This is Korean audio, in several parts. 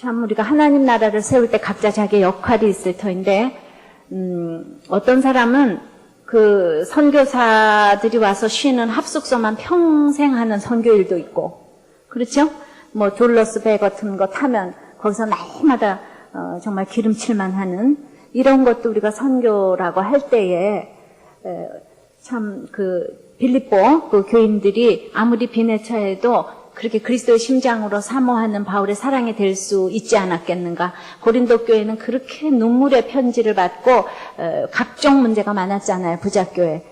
참 우리가 하나님 나라를 세울 때 각자 자기의 역할이 있을 터인데 어떤 사람은 그 선교사들이 와서 쉬는 합숙소만 평생 하는 선교일도 있고, 그렇죠? 뭐 둘러스 배 같은 거 타면 거기서 날마다 정말 기름칠만 하는 이런 것도 우리가 선교라고 할 때에 참 그 빌립보 그 교인들이 아무리 빈에 처해도 그렇게 그리스도의 심장으로 사모하는 바울의 사랑이 될 수 있지 않았겠는가. 고린도 교회는 그렇게 눈물의 편지를 받고 각종 문제가 많았잖아요, 부작교회.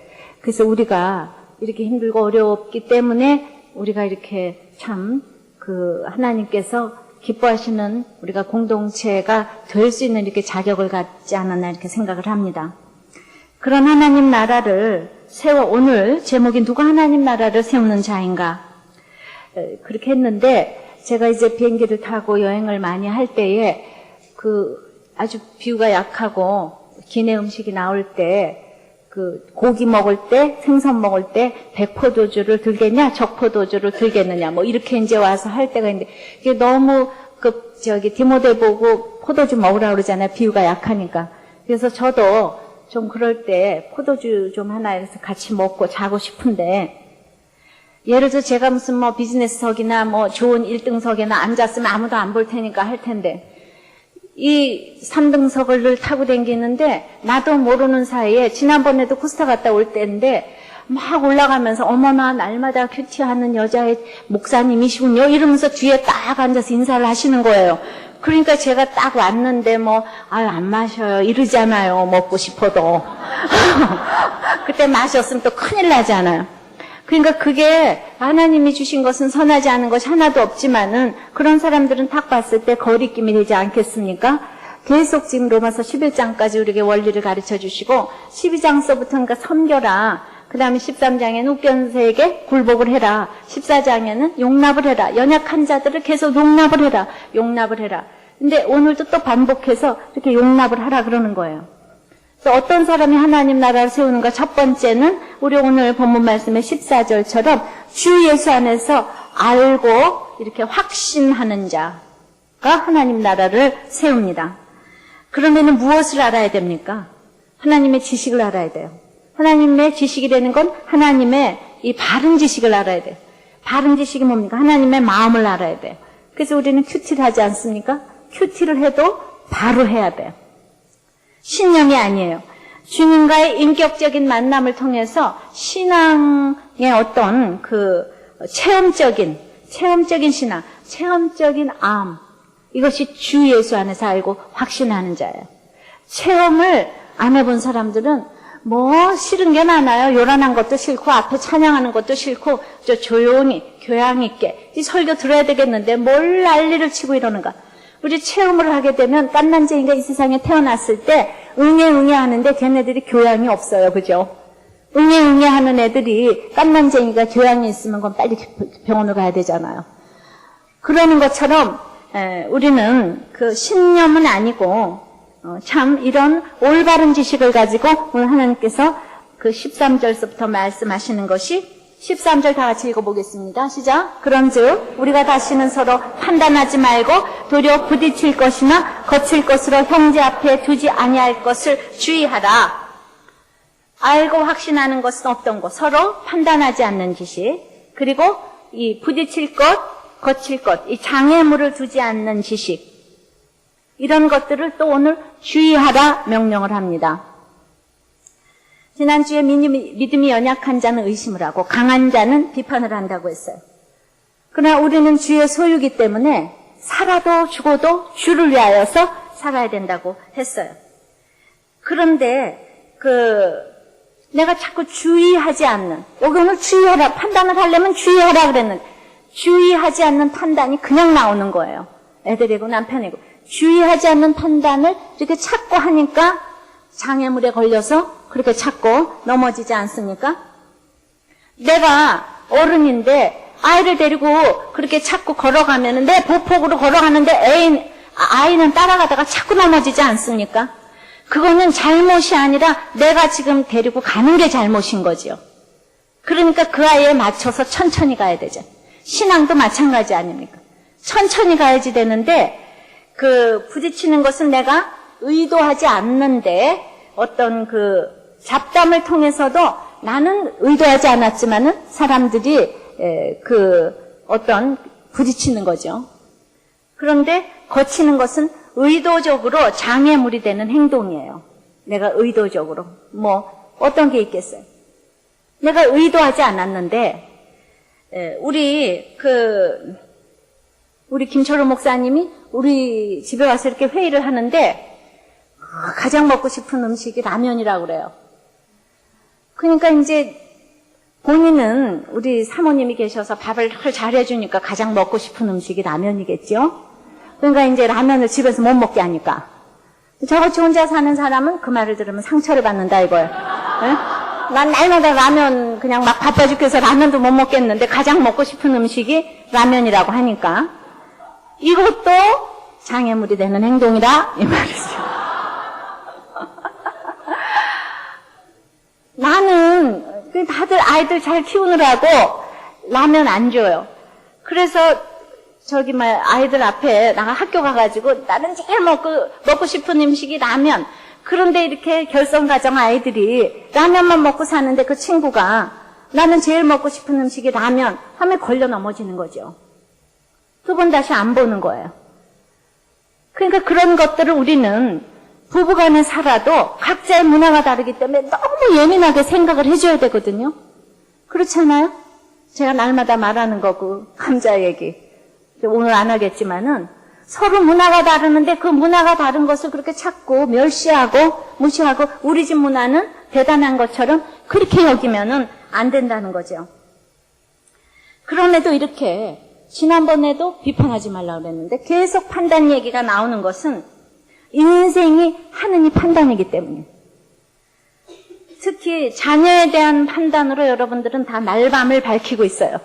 그래서 우리가 이렇게 힘들고 어렵기 때문에 우리가 이렇게 참 그 하나님께서 기뻐하시는 우리가 공동체가 될 수 있는 이렇게 자격을 갖지 않았나 이렇게 생각을 합니다. 그런 하나님 나라를 오늘 제목이 누가 하나님 나라를 세우는 자인가? 그렇게 했는데, 제가 이제 비행기를 타고 여행을 많이 할 때에 아주 비유가 약하고 기내 음식이 나올 때 고기 먹을 때, 생선 먹을 때 백포도주를 들겠냐, 적포도주를 들겠느냐, 뭐 이렇게 이제 와서 할 때가 있는데, 이게 너무 디모데 보고 포도주 먹으라고 그러잖아요. 비유가 약하니까. 그래서 저도 좀 그럴 때 포도주 좀 하나 해서 같이 먹고 자고 싶은데, 예를 들어 제가 무슨 뭐 비즈니스석이나 뭐 좋은 1등석에나 앉았으면 아무도 안 볼 테니까 할 텐데, 이 3등석을 타고 다니는데 나도 모르는 사이에 지난번에도 코스타 갔다 올 때인데 막 올라가면서 어머나 날마다 큐티하는 여자의 목사님이시군요 이러면서 뒤에 딱 앉아서 인사를 하시는 거예요. 그러니까 제가 딱 왔는데 안 마셔요 이러잖아요. 먹고 싶어도. 그때 마셨으면 또 큰일 나잖아요. 그러니까 그게 하나님이 주신 것은 선하지 않은 것이 하나도 없지만은 그런 사람들은 딱 봤을 때 거리낌이 되지 않겠습니까? 계속 지금 로마서 11장까지 우리에게 원리를 가르쳐 주시고 12장서부터 그러니까 섬겨라. 그 다음에 13장에는 우견세에게 굴복을 해라. 14장에는 용납을 해라. 연약한 자들을 계속 용납을 해라. 용납을 해라. 근데 오늘도 또 반복해서 이렇게 용납을 하라 그러는 거예요. 어떤 사람이 하나님 나라를 세우는가? 첫 번째는 우리 오늘 본문 말씀의 14절처럼 주 예수 안에서 알고 이렇게 확신하는 자가 하나님 나라를 세웁니다. 그러면은 무엇을 알아야 됩니까? 하나님의 지식을 알아야 돼요. 하나님의 지식이라는 건 하나님의 이 바른 지식을 알아야 돼요. 바른 지식이 뭡니까? 하나님의 마음을 알아야 돼요. 그래서 우리는 큐티를 하지 않습니까? 큐티를 해도 바로 해야 돼요. 신념이 아니에요. 주님과의 인격적인 만남을 통해서 신앙의 어떤 체험적인 신앙, 체험적인 암, 이것이 주 예수 안에서 알고 확신하는 자예요. 체험을 안 해본 사람들은 싫은 게 많아요. 요란한 것도 싫고, 앞에 찬양하는 것도 싫고, 조용히, 교양 있게, 이 설교 들어야 되겠는데, 뭘 난리를 치고 이러는가. 우리 체험을 하게 되면 깐난쟁이가 이 세상에 태어났을 때 응애 하는데 걔네들이 교양이 없어요. 그죠? 응애 하는 애들이 깐난쟁이가 교양이 있으면 그건 빨리 병원을 가야 되잖아요. 그러는 것처럼 우리는 신념은 아니고 참 이런 올바른 지식을 가지고 오늘 하나님께서 13절서부터 말씀하시는 것이 13절 다 같이 읽어보겠습니다. 시작. 그런즉 우리가 다시는 서로 판단하지 말고 도리어 부딪힐 것이나 거칠 것으로 형제 앞에 두지 아니할 것을 주의하라. 알고 확신하는 것은 어떤 것? 서로 판단하지 않는 지식. 그리고 이 부딪힐 것, 거칠 것, 이 장애물을 두지 않는 지식. 이런 것들을 또 오늘 주의하라 명령을 합니다. 지난주에 믿음이 연약한 자는 의심을 하고 강한 자는 비판을 한다고 했어요. 그러나 우리는 주의 소유이기 때문에 살아도 죽어도 주를 위하여서 살아야 된다고 했어요. 그런데 내가 자꾸 주의하지 않는, 여기 오늘 주의하라, 판단을 하려면 주의하라 그랬는데 주의하지 않는 판단이 그냥 나오는 거예요. 애들이고 남편이고. 주의하지 않는 판단을 이렇게 찾고 하니까 장애물에 걸려서 그렇게 찾고 넘어지지 않습니까? 내가 어른인데 아이를 데리고 그렇게 찾고 걸어가면 내 보폭으로 걸어가는데 아이는 따라가다가 자꾸 넘어지지 않습니까? 그거는 잘못이 아니라 내가 지금 데리고 가는 게 잘못인 거지요. 그러니까 그 아이에 맞춰서 천천히 가야 되죠. 신앙도 마찬가지 아닙니까? 천천히 가야지 되는데 그 부딪히는 것은 내가 의도하지 않는데 어떤 그 잡담을 통해서도 나는 의도하지 않았지만은 사람들이 그 어떤 부딪히는 거죠. 그런데 거치는 것은 의도적으로 장애물이 되는 행동이에요. 내가 의도적으로. 뭐 어떤 게 있겠어요? 내가 의도하지 않았는데 우리 김철호 목사님이 우리 집에 와서 이렇게 회의를 하는데 가장 먹고 싶은 음식이 라면이라고 그래요. 그러니까 이제 본인은 우리 사모님이 계셔서 밥을 잘해주니까 가장 먹고 싶은 음식이 라면이겠죠? 그러니까 이제 라면을 집에서 못 먹게 하니까. 저같이 혼자 사는 사람은 그 말을 들으면 상처를 받는다 이거예요. 네? 난 날마다 라면 그냥 막 바빠 죽겠어 라면도 못 먹겠는데 가장 먹고 싶은 음식이 라면이라고 하니까 이것도 장애물이 되는 행동이다 이 말이죠. 나는 다들 아이들 잘 키우느라고 라면 안 줘요. 그래서 저기 아이들 앞에 나가 학교 가가지고 나는 제일 먹고 싶은 음식이 라면. 그런데 이렇게 결성가정 아이들이 라면만 먹고 사는데 그 친구가 나는 제일 먹고 싶은 음식이 라면 하면 걸려 넘어지는 거죠. 두 번 다시 안 보는 거예요. 그러니까 그런 것들을 우리는 부부간에 살아도 각자의 문화가 다르기 때문에 너무 예민하게 생각을 해줘야 되거든요. 그렇지 않아요? 제가 날마다 말하는 거 그 감자 얘기 오늘 안 하겠지만은 서로 문화가 다르는데 그 문화가 다른 것을 그렇게 찾고 멸시하고 무시하고 우리 집 문화는 대단한 것처럼 그렇게 여기면은 안 된다는 거죠. 그럼에도 이렇게 지난번에도 비판하지 말라고 그랬는데 계속 판단 얘기가 나오는 것은 인생이 하느님 판단이기 때문에 특히 자녀에 대한 판단으로 여러분들은 다 날밤을 밝히고 있어요.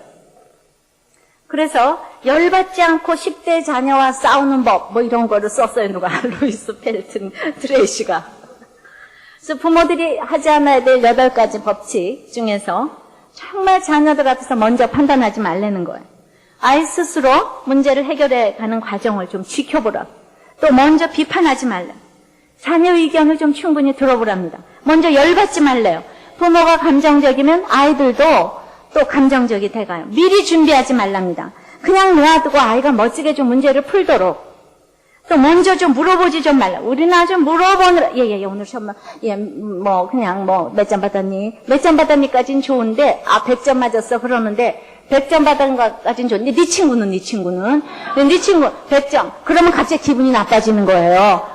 그래서 열받지 않고 10대 자녀와 싸우는 법 뭐 이런 거를 썼어요. 누가 루이스 펠튼 트레이시가. 그래서 부모들이 하지 않아야 될 8가지 법칙 중에서 정말 자녀들 앞에서 먼저 판단하지 말라는 거예요. 아이 스스로 문제를 해결해 가는 과정을 좀 지켜보라. 또 먼저 비판하지 말라. 자녀 의견을 좀 충분히 들어보랍니다. 먼저 열받지 말래요. 부모가 감정적이면 아이들도 또 감정적이 돼가요. 미리 준비하지 말랍니다. 그냥 놔두고 아이가 멋지게 좀 문제를 풀도록. 또 먼저 좀 물어보지 좀 말라. 우리나 좀 물어보느라, 오늘 시험, 그냥 몇 점 받았니? 몇 점 받았니까진 좋은데, 100점 맞았어. 그러는데, 100점 받은 것까진 좋은데, 네 친구는 100점. 그러면 갑자기 기분이 나빠지는 거예요.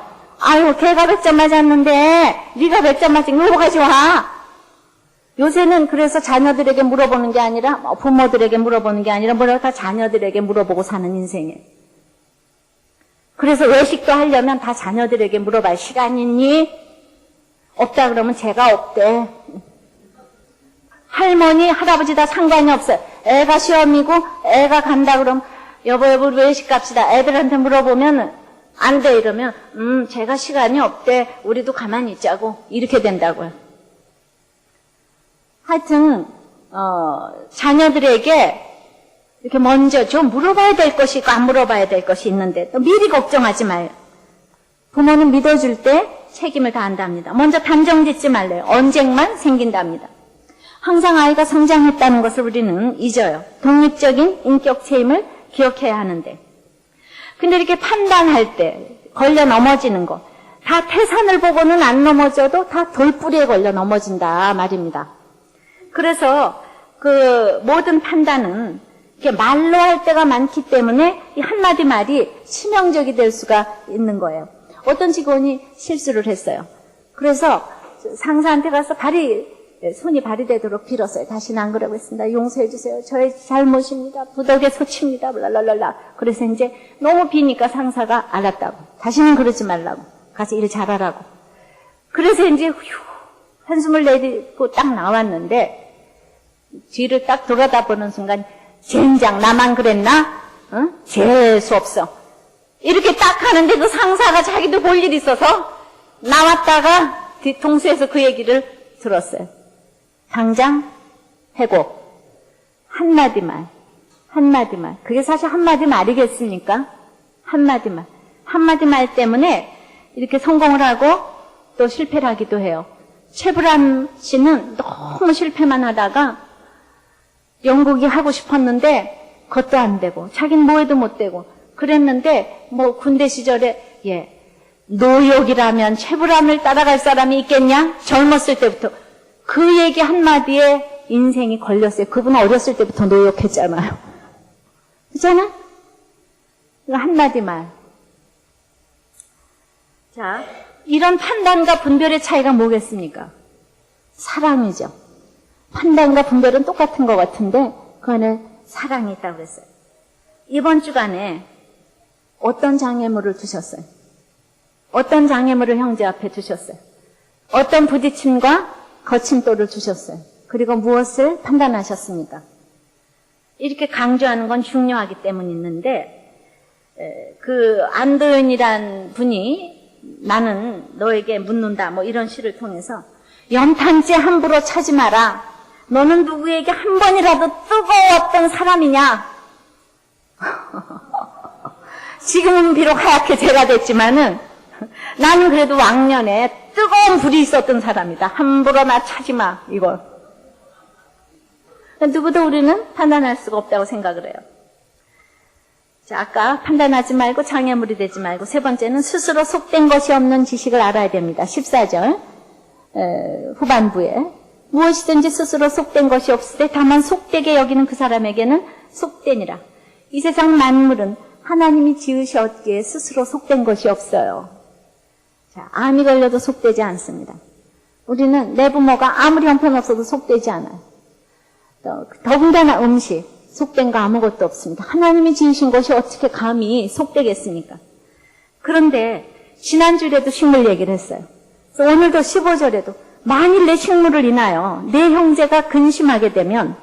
아유, 걔가 100점 맞았는데, 네가 100점 맞은 거 뭐가 좋아? 요새는 그래서 자녀들에게 물어보는 게 아니라, 부모들에게 물어보는 게 아니라, 다 자녀들에게 물어보고 사는 인생이에요. 그래서 외식도 하려면 다 자녀들에게 물어봐요. 시간 있니? 없다 그러면 제가 없대. 할머니, 할아버지 다 상관이 없어요. 애가 시험이고 애가 간다 그러면 여보 우리 외식 갑시다. 애들한테 물어보면 안 돼 이러면 제가 시간이 없대. 우리도 가만히 있자고. 이렇게 된다고요. 하여튼 자녀들에게 이렇게 먼저 좀 물어봐야 될 것이 있고 안 물어봐야 될 것이 있는데 또 미리 걱정하지 마요. 부모는 믿어줄 때 책임을 다한답니다. 먼저 단정 짓지 말래요. 언쟁만 생긴답니다. 항상 아이가 성장했다는 것을 우리는 잊어요. 독립적인 인격 체임을 기억해야 하는데. 근데 이렇게 판단할 때 걸려 넘어지는 거. 다 태산을 보고는 안 넘어져도 다 돌뿌리에 걸려 넘어진다 말입니다. 그래서 그 모든 판단은 이렇게 말로 할 때가 많기 때문에 이 한마디 말이 치명적이 될 수가 있는 거예요. 어떤 직원이 실수를 했어요. 그래서 상사한테 가서 손이 발휘되도록 빌었어요. 다시는 안 그러겠습니다. 용서해 주세요. 저의 잘못입니다. 부덕의 소치입니다. 블랄랄라. 그래서 이제 너무 비니까 상사가 알았다고. 다시는 그러지 말라고. 가서 일 잘하라고. 그래서 이제 한숨을 내딛고 딱 나왔는데 뒤를 딱 돌아다보는 순간 젠장 나만 그랬나? 응? 재수 없어. 이렇게 딱 하는데 그 상사가 자기도 볼 일이 있어서 나왔다가 뒤통수에서 그 얘기를 들었어요. 당장 회고. 한마디 말. 그게 사실 한마디 말이겠습니까? 한마디 말. 한마디 말 때문에 이렇게 성공을 하고 또 실패를 하기도 해요. 최불암 씨는 너무 실패만 하다가 연극이 하고 싶었는데 그것도 안 되고 자기는 뭐 해도 못 되고 그랬는데 뭐 군대 시절에 노역이라면 최불암을 따라갈 사람이 있겠냐? 젊었을 때부터 그 얘기 한마디에 인생이 걸렸어요. 그분은 어렸을 때부터 노역했잖아요. 그렇잖아? 한마디 말. 자, 이런 판단과 분별의 차이가 뭐겠습니까? 사랑이죠. 판단과 분별은 똑같은 것 같은데 그 안에 사랑이 있다고 그랬어요. 이번 주간에 어떤 장애물을 두셨어요? 어떤 장애물을 형제 앞에 두셨어요? 어떤 부딪힘과 거침돌을 주셨어요? 그리고 무엇을 판단하셨습니까? 이렇게 강조하는 건 중요하기 때문에 있는데 그 안도현이란 분이 나는 너에게 묻는다 뭐 이런 시를 통해서 연탄재 함부로 차지 마라. 너는 누구에게 한 번이라도 뜨거웠던 사람이냐? 지금은 비록 하얗게 재가 됐지만은 나는 그래도 왕년에 뜨거운 불이 있었던 사람이다. 함부로 나 차지 마. 이걸. 누구도 우리는 판단할 수가 없다고 생각을 해요. 자, 아까 판단하지 말고 장애물이 되지 말고 세 번째는 스스로 속된 것이 없는 지식을 알아야 됩니다. 14절 후반부에 무엇이든지 스스로 속된 것이 없을 때 다만 속되게 여기는 그 사람에게는 속되니라. 이 세상 만물은 하나님이 지으셨기에 스스로 속된 것이 없어요. 자, 암이 걸려도 속되지 않습니다. 우리는 내 부모가 아무리 형편없어도 속되지 않아요. 더군다나 음식, 속된 거 아무것도 없습니다. 하나님이 지으신 것이 어떻게 감히 속되겠습니까? 그런데 지난주에도 식물 얘기를 했어요. 그래서 오늘도 15절에도 만일 내 식물을 인하여 내 형제가 근심하게 되면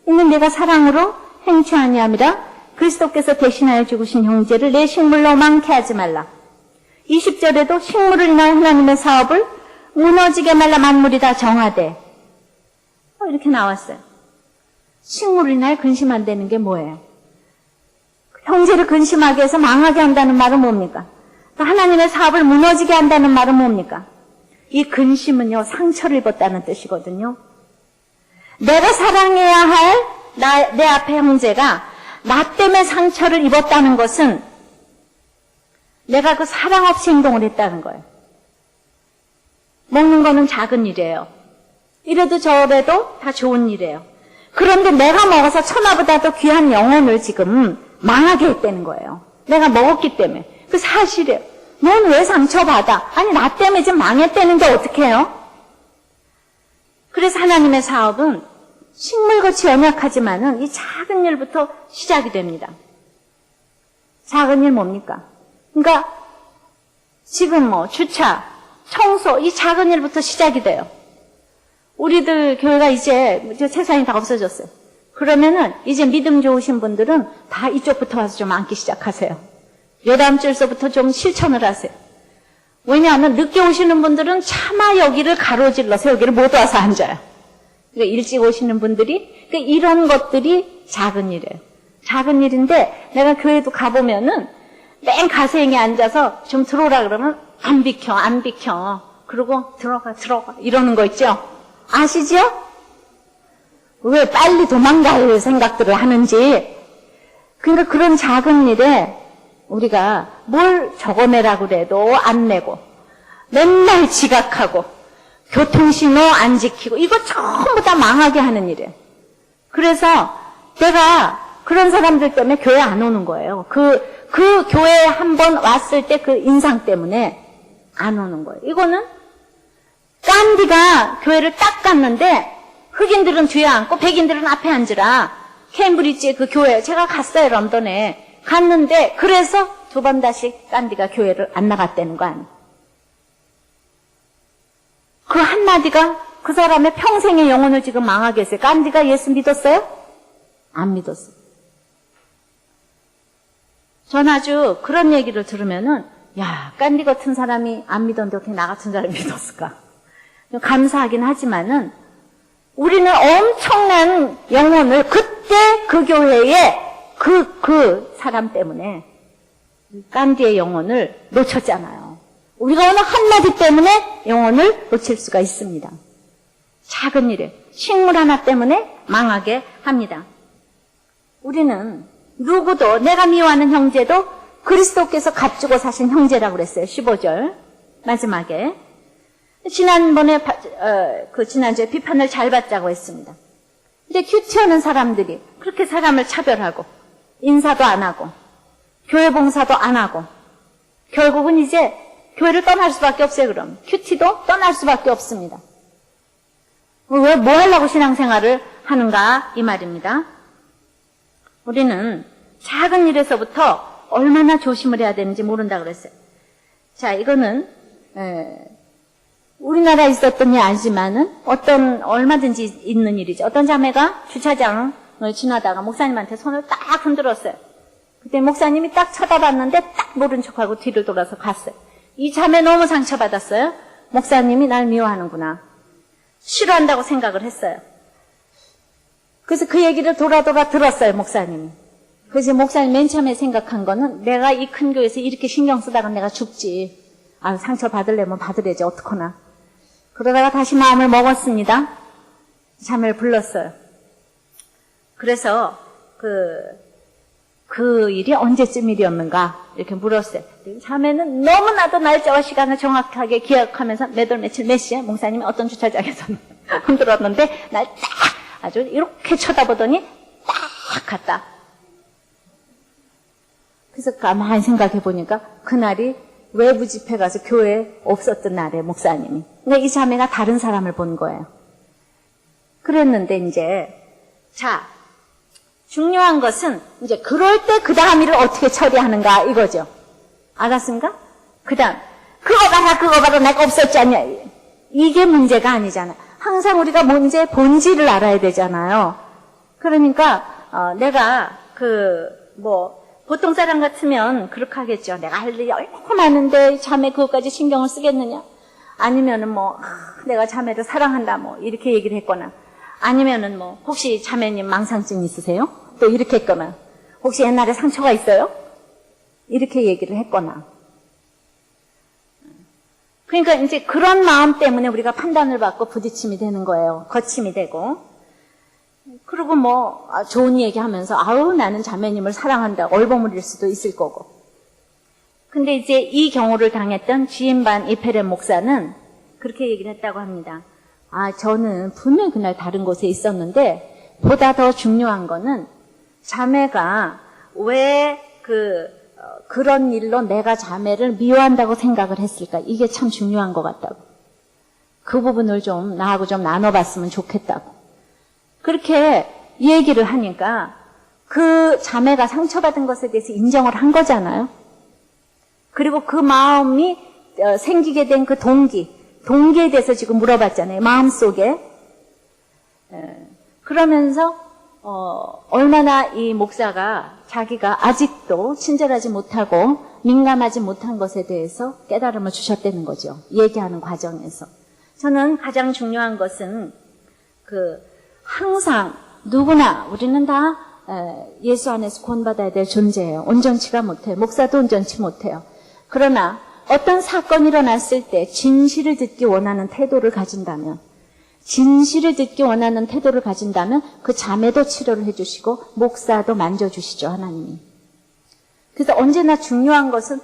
이는 내가 사랑으로 행치 아니함이라 그리스도께서 대신하여 죽으신 형제를 내 식물로 많게 하지 말라. 20절에도 식물을 인하여 하나님의 사업을 무너지게 말라 만물이 다 정하되 이렇게 나왔어요. 식물을 인하여 근심 안 되는 게 뭐예요? 형제를 근심하게 해서 망하게 한다는 말은 뭡니까? 하나님의 사업을 무너지게 한다는 말은 뭡니까? 이 근심은요, 상처를 입었다는 뜻이거든요. 내가 사랑해야 할 내 앞에 형제가 나 때문에 상처를 입었다는 것은 내가 그 사랑 없이 행동을 했다는 거예요. 먹는 거는 작은 일이에요. 이래도 저래도 다 좋은 일이에요. 그런데 내가 먹어서 천하보다도 귀한 영혼을 지금 망하게 했다는 거예요. 내가 먹었기 때문에. 그 사실이에요. 넌 왜 상처받아? 아니 나 때문에 지금 망했다는데 어떻게 해요? 그래서 하나님의 사업은 식물같이 연약하지만은 이 작은 일부터 시작이 됩니다. 작은 일 뭡니까? 그러니까 지금 뭐 주차, 청소 이 작은 일부터 시작이 돼요. 우리들 교회가 이제 세상이 다 없어졌어요. 그러면은 이제 믿음 좋으신 분들은 다 이쪽부터 와서 좀 앉기 시작하세요. 요다음 주에서부터 좀 실천을 하세요. 왜냐하면 늦게 오시는 분들은 차마 여기를 가로질러서 여기를 못 와서 앉아요. 그러니까 일찍 오시는 분들이 그러니까 이런 것들이 작은 일이에요. 작은 일인데 내가 교회도 가보면은 맨 가세행에 앉아서 좀 들어오라 그러면 안 비켜. 그러고 들어가 이러는 거 있죠? 아시죠? 왜 빨리 도망갈 생각들을 하는지. 그러니까 그런 작은 일에 우리가 뭘 적어내라고 그래도 안 내고 맨날 지각하고 교통신호 안 지키고 이거 전부 다 망하게 하는 일이에요. 그래서 내가 그런 사람들 때문에 교회 안 오는 거예요. 그 교회에 한번 왔을 때 그 인상 때문에 안 오는 거예요. 이거는 간디가 교회를 딱 갔는데 흑인들은 뒤에 앉고 백인들은 앞에 앉으라. 케임브리지의 그 교회 제가 갔어요. 런던에 갔는데 그래서 두 번 다시 간디가 교회를 안 나갔다는 거 아니에요. 그 한마디가 그 사람의 평생의 영혼을 지금 망하게 했어요. 간디가 예수 믿었어요? 안 믿었어요. 전 아주 그런 얘기를 들으면은 야 간디 같은 사람이 안 믿었는데 어떻게 나 같은 사람이 믿었을까? 감사하긴 하지만은 우리는 엄청난 영혼을 그때 그 교회에 그 사람 때문에 간디의 영혼을 놓쳤잖아요. 우리가 어느 한마디 때문에 영혼을 놓칠 수가 있습니다. 작은 일에 식물 하나 때문에 망하게 합니다. 우리는 누구도 내가 미워하는 형제도 그리스도께서 값주고 사신 형제라고 그랬어요. 15절 마지막에. 지난번에 지난주에 비판을 잘 받자고 했습니다. 근데 큐티하는 사람들이 그렇게 사람을 차별하고 인사도 안 하고 교회 봉사도 안 하고 결국은 이제 교회를 떠날 수밖에 없어요. 그럼 큐티도 떠날 수밖에 없습니다. 왜 뭐 하려고 신앙생활을 하는가 이 말입니다. 우리는 작은 일에서부터 얼마나 조심을 해야 되는지 모른다 그랬어요. 자, 이거는 우리나라에 있었던 일 아니지만은 얼마든지 있는 일이죠. 어떤 자매가 주차장을 지나다가 목사님한테 손을 딱 흔들었어요. 그때 목사님이 딱 쳐다봤는데 딱 모른 척하고 뒤를 돌아서 갔어요. 이 자매 너무 상처받았어요. 목사님이 날 미워하는구나. 싫어한다고 생각을 했어요. 그래서 그 얘기를 돌아 들었어요, 목사님이. 그래서 목사님 맨 처음에 생각한 거는 내가 이 큰 교회에서 이렇게 신경 쓰다가 내가 죽지. 상처 받으려면 받으려지, 어떡하나. 그러다가 다시 마음을 먹었습니다. 자매를 불렀어요. 그래서 그 일이 언제쯤 일이었는가 이렇게 물었어요. 자매는 너무나도 날짜와 시간을 정확하게 기억하면서 몇 월 며칠 몇 시에 목사님이 어떤 주차장에서 흔들었는데 날 딱 아주 이렇게 쳐다보더니 딱 갔다. 그래서 가만히 생각해 보니까 그날이 외부 집회 가서 교회에 없었던 날에 목사님이. 근데 이 자매가 다른 사람을 본 거예요. 그랬는데 이제 중요한 것은 이제 그럴 때 그 다음 일을 어떻게 처리하는가 이거죠. 알았습니까? 그 다음 그거 봐라 내가 없었지 않냐. 이게 문제가 아니잖아요. 항상 우리가 문제의 본질을 알아야 되잖아요. 그러니까 내가 보통 사람 같으면 그렇게 하겠죠. 내가 할 일이 얼마나 많은데 자매 그것까지 신경을 쓰겠느냐. 아니면은 내가 자매를 사랑한다 이렇게 얘기를 했거나, 아니면은 혹시 자매님 망상증 있으세요? 또 이렇게 했거나, 혹시 옛날에 상처가 있어요? 이렇게 얘기를 했거나. 그러니까 이제 그런 마음 때문에 우리가 판단을 받고 부딪힘이 되는 거예요. 거침이 되고. 그리고 좋은 얘기 하면서, 나는 자매님을 사랑한다. 얼버무릴 수도 있을 거고. 근데 이제 이 경우를 당했던 지인반 이페렘 목사는 그렇게 얘기를 했다고 합니다. 저는 분명히 그날 다른 곳에 있었는데, 보다 더 중요한 거는 자매가 왜 그런 일로 내가 자매를 미워한다고 생각을 했을까? 이게 참 중요한 것 같다고. 그 부분을 좀 나하고 좀 나눠봤으면 좋겠다고. 그렇게 얘기를 하니까 그 자매가 상처받은 것에 대해서 인정을 한 거잖아요. 그리고 그 마음이 생기게 된 그 동기에 대해서 지금 물어봤잖아요. 마음속에. 그러면서 얼마나 이 목사가 자기가 아직도 친절하지 못하고 민감하지 못한 것에 대해서 깨달음을 주셨다는 거죠. 얘기하는 과정에서. 저는 가장 중요한 것은 항상 누구나 우리는 다 예수 안에서 구원받아야 될 존재예요. 온전치가 못해요. 목사도 온전치 못해요. 그러나 어떤 사건이 일어났을 때 진실을 듣기 원하는 태도를 가진다면 그 자매도 치료를 해주시고 목사도 만져주시죠, 하나님이. 그래서 언제나 중요한 것은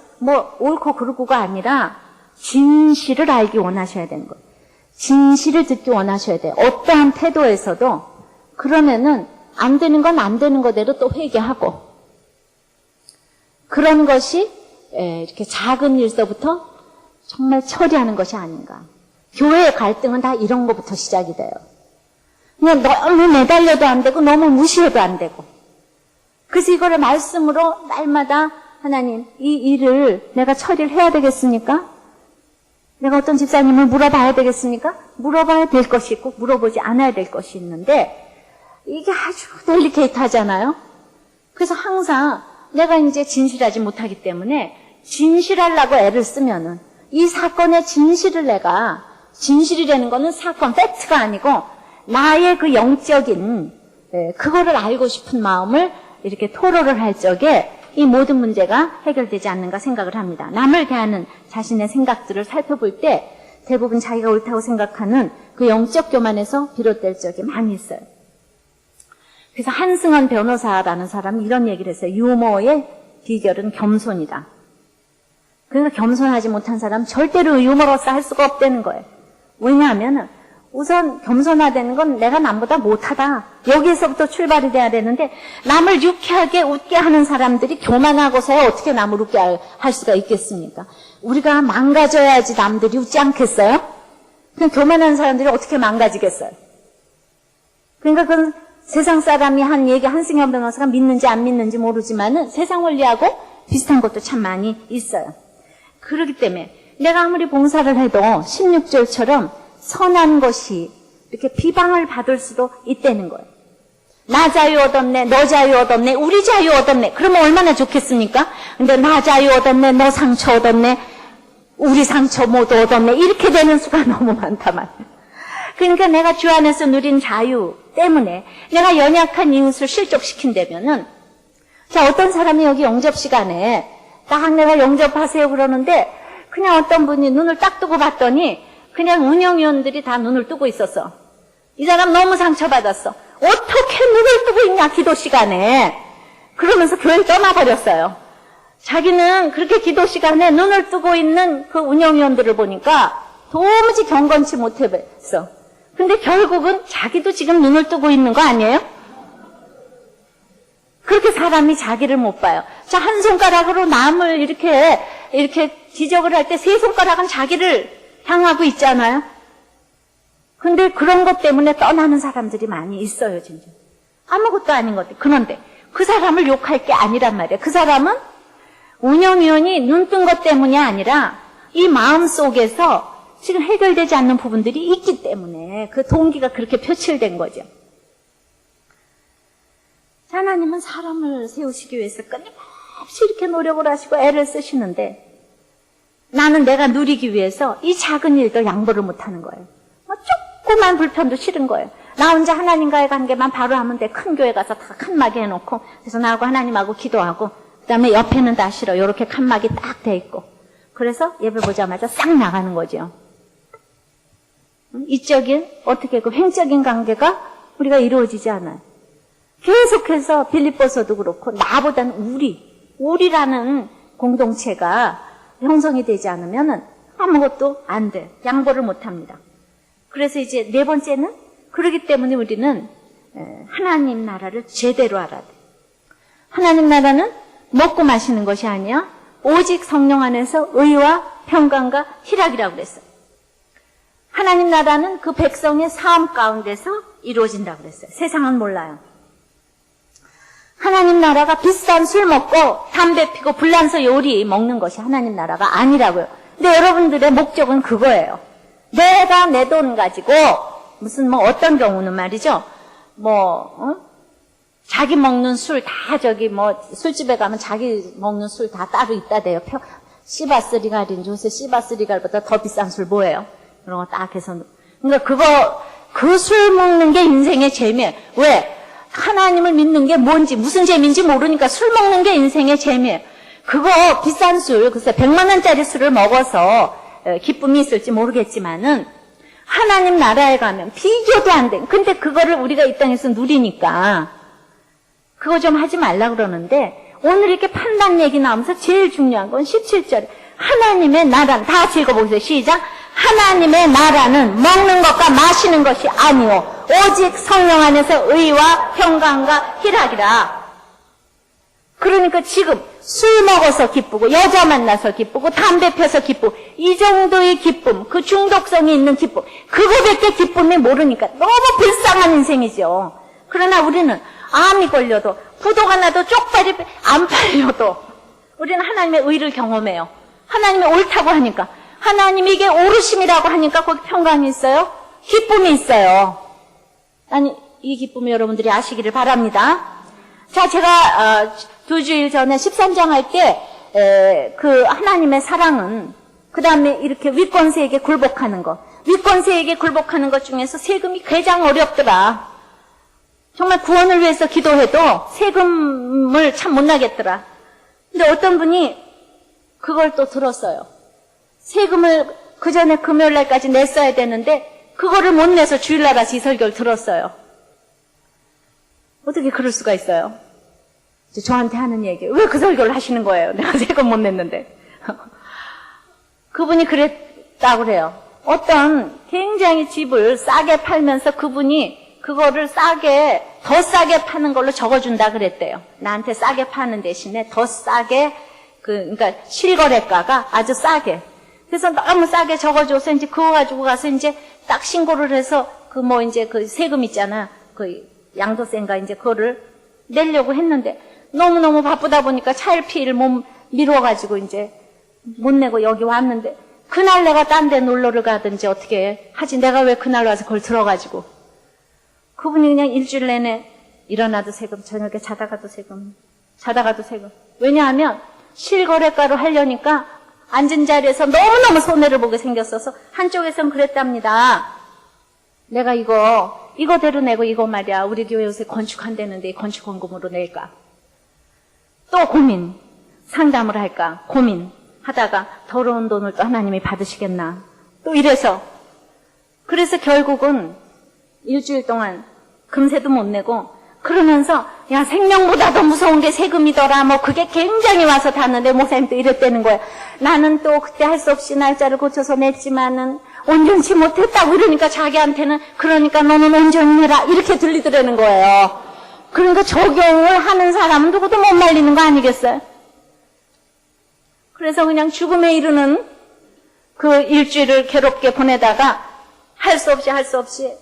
옳고 그르고가 아니라 진실을 알기 원하셔야 되는 거예요. 진실을 듣기 원하셔야 돼요. 어떠한 태도에서도. 그러면은 안 되는 건 안 되는 거대로 또 회개하고, 그런 것이 이렇게 작은 일서부터 정말 처리하는 것이 아닌가. 교회의 갈등은 다 이런 것부터 시작이 돼요. 그냥 너무 매달려도 안 되고 너무 무시해도 안 되고. 그래서 이거를 말씀으로 날마다 하나님, 이 일을 내가 처리를 해야 되겠습니까? 내가 어떤 집사님을 물어봐야 되겠습니까? 물어봐야 될 것이 있고 물어보지 않아야 될 것이 있는데, 이게 아주 델리케이트하잖아요. 그래서 항상 내가 이제 진실하지 못하기 때문에 진실하려고 애를 쓰면은 이 사건의 진실이라는 거는 사건, 팩트가 아니고 나의 그 영적인 그거를 알고 싶은 마음을 이렇게 토로를 할 적에 이 모든 문제가 해결되지 않는가 생각을 합니다. 남을 대하는 자신의 생각들을 살펴볼 때 대부분 자기가 옳다고 생각하는 그 영적 교만에서 비롯될 적이 많이 있어요. 그래서 한승원 변호사라는 사람이 이런 얘기를 했어요. 유머의 비결은 겸손이다. 그러니까 겸손하지 못한 사람은 절대로 유머러스 할 수가 없다는 거예요. 왜냐하면 우선 겸손하다는 건 내가 남보다 못하다. 여기에서부터 출발이 돼야 되는데 남을 유쾌하게 웃게 하는 사람들이 교만하고서야 어떻게 남을 웃게 할 수가 있겠습니까? 우리가 망가져야지 남들이 웃지 않겠어요? 그냥 교만한 사람들이 어떻게 망가지겠어요? 그러니까 그건 세상 사람이 한 얘기 한승현 변호사가 믿는지 안 믿는지 모르지만은 세상 원리하고 비슷한 것도 참 많이 있어요. 그렇기 때문에 내가 아무리 봉사를 해도 16절처럼 선한 것이 이렇게 비방을 받을 수도 있다는 거예요. 나 자유 얻었네, 너 자유 얻었네, 우리 자유 얻었네. 그러면 얼마나 좋겠습니까? 근데 나 자유 얻었네, 너 상처 얻었네, 우리 상처 모두 얻었네. 이렇게 되는 수가 너무 많단 말이에요. 그러니까 내가 주 안에서 누린 자유 때문에 내가 연약한 이웃을 실족시킨다면은, 자, 어떤 사람이 여기 영접 시간에 딱 내가 영접하세요 그러는데 그냥 어떤 분이 눈을 딱 뜨고 봤더니 그냥 운영위원들이 다 눈을 뜨고 있었어. 이 사람 너무 상처받았어. 어떻게 눈을 뜨고 있냐 기도 시간에. 그러면서 교회를 떠나버렸어요. 자기는 그렇게 기도 시간에 눈을 뜨고 있는 그 운영위원들을 보니까 도무지 경건치 못했어. 근데 결국은 자기도 지금 눈을 뜨고 있는 거 아니에요? 그렇게 사람이 자기를 못 봐요. 자, 한 손가락으로 남을 이렇게 지적을 할 때 세 손가락은 자기를 향하고 있잖아요. 근데 그런 것 때문에 떠나는 사람들이 많이 있어요, 진짜. 아무것도 아닌 것들. 그런데 그 사람을 욕할 게 아니란 말이에요. 그 사람은 운영위원이 눈 뜬 것 때문이 아니라 이 마음 속에서 지금 해결되지 않는 부분들이 있기 때문에 그 동기가 그렇게 표출된 거죠. 하나님은 사람을 세우시기 위해서 끊임없이 이렇게 노력을 하시고 애를 쓰시는데 나는 내가 누리기 위해서 이 작은 일도 양보를 못하는 거예요. 조그만 불편도 싫은 거예요. 나 혼자 하나님과의 관계만 바로 하면 돼. 큰 교회 가서 다 칸막이 해놓고 그래서 나하고 하나님하고 기도하고 그다음에 옆에는 다 싫어. 이렇게 칸막이 딱 돼 있고 그래서 예배 보자마자 싹 나가는 거죠. 이적인 어떻게 그 횡적인 관계가 우리가 이루어지지 않아요. 계속해서 빌립보서도 그렇고 나보다는 우리라는 공동체가 형성이 되지 않으면 아무것도 안 돼. 양보를 못합니다. 그래서 이제 네 번째는 그러기 때문에 우리는 하나님 나라를 제대로 알아야 돼. 하나님 나라는 먹고 마시는 것이 아니야. 오직 성령 안에서 의와 평강과 희락이라고 그랬어요. 하나님 나라는 그 백성의 삶 가운데서 이루어진다고 그랬어요. 세상은 몰라요. 하나님 나라가 비싼 술 먹고 담배 피고 불란서 요리 먹는 것이 하나님 나라가 아니라고요. 근데 여러분들의 목적은 그거예요. 내가 내 돈 가지고 무슨 어떤 경우는 말이죠. 자기 먹는 술 다 술집에 가면 자기 먹는 술 다 따로 있다대요. 시바스 리갈인 요새 시바스 리갈보다 더 비싼 술 뭐예요? 그런 거 딱 해서. 그러니까 그 술 먹는 게 인생의 재미예요. 왜? 하나님을 믿는 게 뭔지 무슨 재미인지 모르니까 술 먹는 게 인생의 재미예요. 그거 비싼 술, 글쎄 100만 원짜리 술을 먹어서 기쁨이 있을지 모르겠지만은 하나님 나라에 가면 비교도 안 돼. 근데 그거를 우리가 이 땅에서 누리니까 그거 좀 하지 말라 그러는데 오늘 이렇게 판단 얘기 나오면서 제일 중요한 건 17절에 하나님의 나라는 다 같이 읽어보세요. 시작. 하나님의 나라는 먹는 것과 마시는 것이 아니오 오직 성령 안에서 의와 평강과 희락이라. 그러니까 지금 술 먹어서 기쁘고 여자 만나서 기쁘고 담배 펴서 기쁘고 이 정도의 기쁨, 그 중독성이 있는 기쁨, 그거밖에 기쁨이 모르니까 너무 불쌍한 인생이죠. 그러나 우리는 암이 걸려도 부도가 나도 쪽발이 안 팔려도 우리는 하나님의 의를 경험해요. 하나님이 옳다고 하니까 하나님이 이게 옳으심이라고 하니까 거기 평강이 있어요. 기쁨이 있어요. 아니 이 기쁨을 여러분들이 아시기를 바랍니다. 자, 제가 2주일 전에 13장 할 때 그 하나님의 사랑은 그 다음에 이렇게 위권세에게 굴복하는 것, 위권세에게 굴복하는 것 중에서 세금이 가장 어렵더라. 정말 구원을 위해서 기도해도 세금을 참 못 나겠더라. 근데 어떤 분이 그걸 또 들었어요. 세금을 그 전에 금요일날까지 냈어야 되는데 그거를 못 내서 주일날 와서 이 설교를 들었어요. 어떻게 그럴 수가 있어요? 저한테 하는 얘기. 왜 그 설교를 하시는 거예요? 내가 세금 못 냈는데. 그분이 그랬다고 그래요. 어떤 굉장히 집을 싸게 팔면서 그분이 그거를 더 싸게 파는 걸로 적어준다 그랬대요. 나한테 싸게 파는 대신에 더 싸게, 그러니까 실거래가가 아주 싸게. 그래서 너무 싸게 적어줘서 이제 그거 가지고 가서 이제 딱 신고를 해서 그 세금 있잖아. 그 양도세인가 이제 그거를 내려고 했는데 너무너무 바쁘다 보니까 차일피일 못 미뤄가지고 이제 못 내고 여기 왔는데 그날 내가 딴 데 놀러를 가든지 어떻게 하지. 내가 왜 그날 와서 그걸 들어가지고. 그분이 그냥 일주일 내내 일어나도 세금, 저녁에 자다가도 세금, 자다가도 세금. 왜냐하면 실거래가로 하려니까 앉은 자리에서 너무너무 손해를 보게 생겼어서 한쪽에선 그랬답니다. 내가 이거대로 내고 이거 말이야. 우리 교회 요새 건축한다는데 건축원금으로 낼까? 또 상담을 할까? 하다가 더러운 돈을 또 하나님이 받으시겠나? 또 이래서. 그래서 결국은 일주일 동안 금세도 못 내고 그러면서 야 생명보다 더 무서운 게 세금이더라. 그게 굉장히 와서 닿는데 목사님 또 이랬다는 거야. 나는 또 그때 할 수 없이 날짜를 고쳐서 냈지만은 온전치 못했다고 이러니까 자기한테는 그러니까 너는 온전히 해라 이렇게 들리더라는 거예요. 그러니까 적용을 하는 사람은 누구도 못 말리는 거 아니겠어요? 그래서 그냥 죽음에 이르는 그 일주일을 괴롭게 보내다가 할 수 없이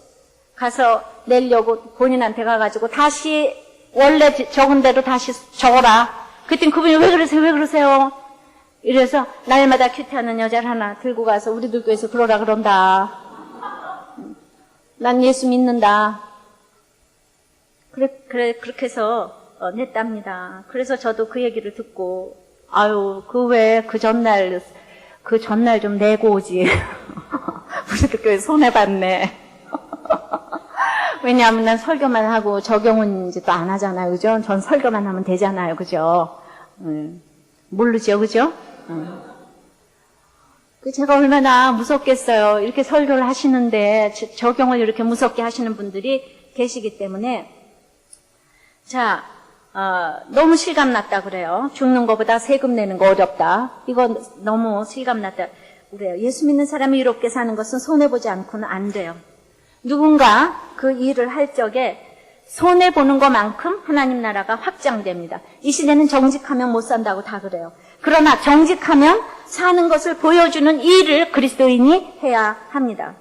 가서 내려고 본인한테 가가지고 다시 원래 적은 대로 다시 적어라. 그랬더니 그분이 왜 그러세요? 이래서 날마다 큐티하는 여자를 하나 들고 가서 우리들 교회에서 그러라 그런다. 난 예수 믿는다. 그렇게 해서 냈답니다. 그래서 저도 그 얘기를 듣고 그 전날 좀 내고 오지. 우리들 교회 손해봤네. 왜냐하면 난 설교만 하고 적용은 이제 또 안 하잖아요. 그죠? 전 설교만 하면 되잖아요. 그죠? 모르죠. 그죠? 제가 얼마나 무섭겠어요. 이렇게 설교를 하시는데 적용을 이렇게 무섭게 하시는 분들이 계시기 때문에 너무 실감났다 그래요. 죽는 것보다 세금 내는 거 어렵다. 이건 너무 실감났다 그래요. 예수 믿는 사람이 이롭게 사는 것은 손해보지 않고는 안 돼요. 누군가 그 일을 할 적에 손해보는 것만큼 하나님 나라가 확장됩니다. 이 시대는 정직하면 못 산다고 다 그래요. 그러나 정직하면 사는 것을 보여주는 일을 그리스도인이 해야 합니다.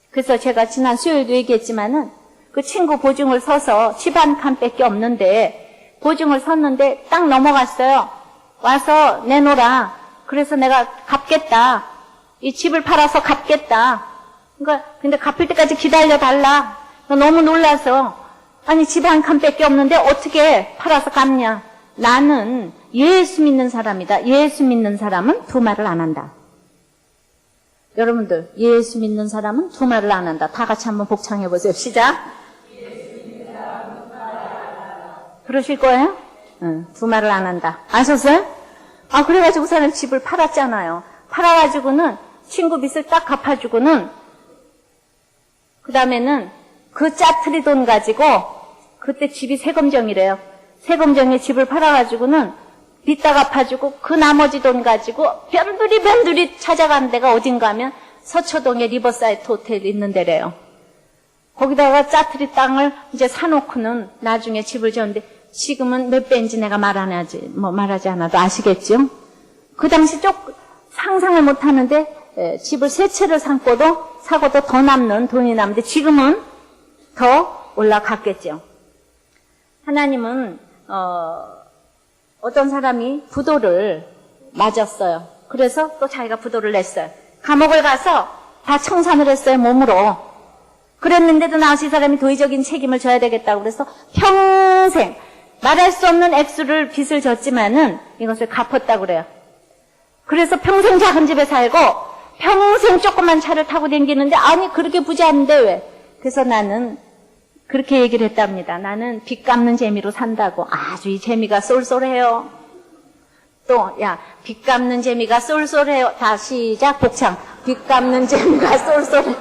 그래서 제가 지난 수요일도 얘기했지만은 그 친구 보증을 서서 집 한 칸밖에 없는데 보증을 섰는데 딱 넘어갔어요. 와서 내놓으라. 그래서 내가 갚겠다. 이 집을 팔아서 갚겠다. 근데 갚을 때까지 기다려달라. 너무 놀라서 아니 집 한 칸밖에 없는데 어떻게 팔아서 갚냐. 나는 예수 믿는 사람이다. 예수 믿는 사람은 두 말을 안 한다. 여러분들 예수 믿는 사람은 두 말을 안 한다. 다 같이 한번 복창해 보세요. 시작. 그러실 거예요? 두 말을 안 한다. 아셨어요? 그래가지고 그 사람 집을 팔았잖아요. 팔아가지고는 친구 빚을 딱 갚아주고는 그 다음에는 그 짜투리 돈 가지고 그때 집이 세금정이래요. 세금정에 집을 팔아가지고는 빚 다 갚아주고 그 나머지 돈 가지고 변두리 찾아간 데가 어딘가 하면 서초동에 리버사이트 호텔 있는 데래요. 거기다가 짜투리 땅을 이제 사놓고는 나중에 집을 지었는데 지금은 몇 배인지 내가 말하지 않아도 아시겠죠? 그 당시 상상을 못 하는데 집을 세 채를 사고도 더 돈이 남는데 지금은 더 올라갔겠죠. 하나님은 어떤 사람이 부도를 맞았어요. 그래서 또 자기가 부도를 냈어요. 감옥을 가서 다 청산을 했어요, 몸으로. 그랬는데도 나와서 이 사람이 도의적인 책임을 져야 되겠다고 그래서 평생 말할 수 없는 액수를 빚을 졌지만은 이것을 갚았다고 그래요. 그래서 평생 작은 집에 살고 평생 조그만 차를 타고 다니는데 아니 그렇게 부자인데 왜? 그래서 나는 그렇게 얘기를 했답니다. 나는 빚 갚는 재미로 산다고. 아주 이 재미가 쏠쏠해요. 또, 야, 빚 갚는 재미가 쏠쏠해요. 다 시작, 복창. 빚 갚는 재미가 쏠쏠해.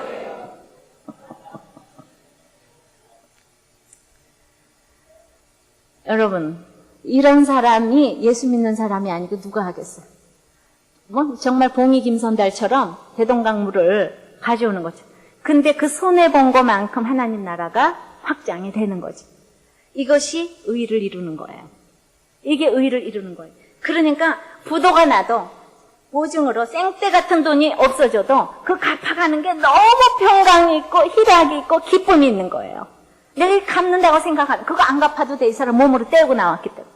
여러분, 이런 사람이 예수 믿는 사람이 아니고 누가 하겠어요? 뭐, 정말 봉이 김선달처럼 대동강물을 가져오는 거죠. 근데 그 손해본 것만큼 하나님 나라가 확장이 되는 거지. 이것이 의를 이루는 거예요. 이게 의를 이루는 거예요. 그러니까 부도가 나도 보증으로 생떼 같은 돈이 없어져도 그 갚아가는 게 너무 평강이 있고 희락이 있고 기쁨이 있는 거예요. 내가 갚는다고 생각하는 그거 안 갚아도 돼. 이 사람 몸으로 떼고 나왔기 때문에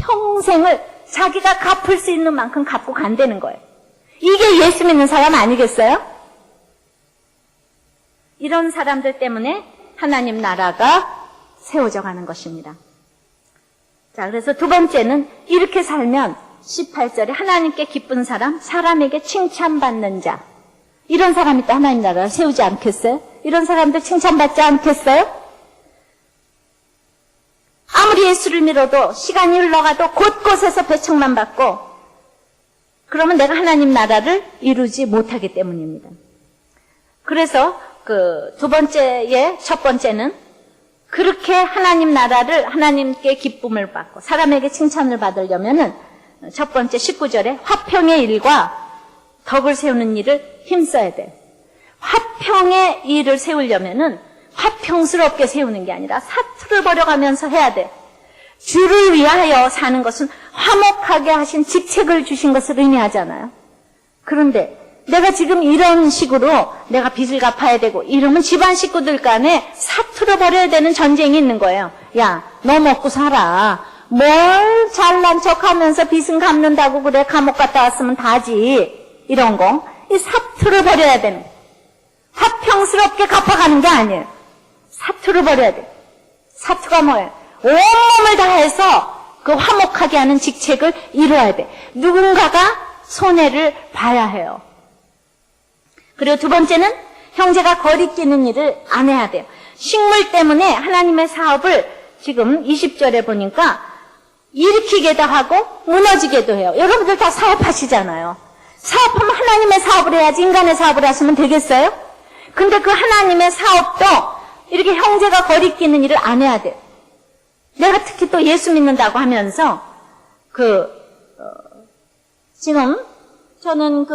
평생을 자기가 갚을 수 있는 만큼 갚고 간다는 거예요. 이게 예수 믿는 사람 아니겠어요? 이런 사람들 때문에 하나님 나라가 세워져 가는 것입니다. 자, 그래서 두 번째는 이렇게 살면 18절에 하나님께 기쁜 사람, 사람에게 칭찬받는 자. 이런 사람이 또 하나님 나라를 세우지 않겠어요? 이런 사람들 칭찬받지 않겠어요? 아무리 예수를 믿어도 시간이 흘러가도 곳곳에서 배척만 받고 그러면 내가 하나님 나라를 이루지 못하기 때문입니다. 그래서 그 두 번째의 첫 번째는 그렇게 하나님 나라를 하나님께 기쁨을 받고 사람에게 칭찬을 받으려면은 첫 번째 19절에 화평의 일과 덕을 세우는 일을 힘써야 돼. 화평의 일을 세우려면은 화평스럽게 세우는 게 아니라 사투를 벌여가면서 해야 돼. 주를 위하여 사는 것은 화목하게 하신 직책을 주신 것을 의미하잖아요. 그런데 내가 지금 이런 식으로 내가 빚을 갚아야 되고 이러면 집안 식구들 간에 사투를 벌여야 되는 전쟁이 있는 거예요. 야, 너 먹고 살아. 뭘 잘난 척하면서 빚은 갚는다고 그래. 감옥 갔다 왔으면 다지. 이런 거. 이 사투를 벌여야 되는 거예요. 화평스럽게 갚아가는 게 아니에요. 사투를 벌여야 돼. 사투가 뭐예요? 온몸을 다해서 그 화목하게 하는 직책을 이루어야 돼. 누군가가 손해를 봐야 해요. 그리고 두 번째는 형제가 거리끼는 일을 안 해야 돼요. 식물 때문에 하나님의 사업을 지금 20절에 보니까 일으키게도 하고 무너지게도 해요. 여러분들 다 사업하시잖아요. 사업하면 하나님의 사업을 해야지 인간의 사업을 하시면 되겠어요? 근데 그 하나님의 사업도 이렇게 형제가 거리끼는 일을 안 해야 돼요. 내가 특히 또 예수 믿는다고 하면서 지금 저는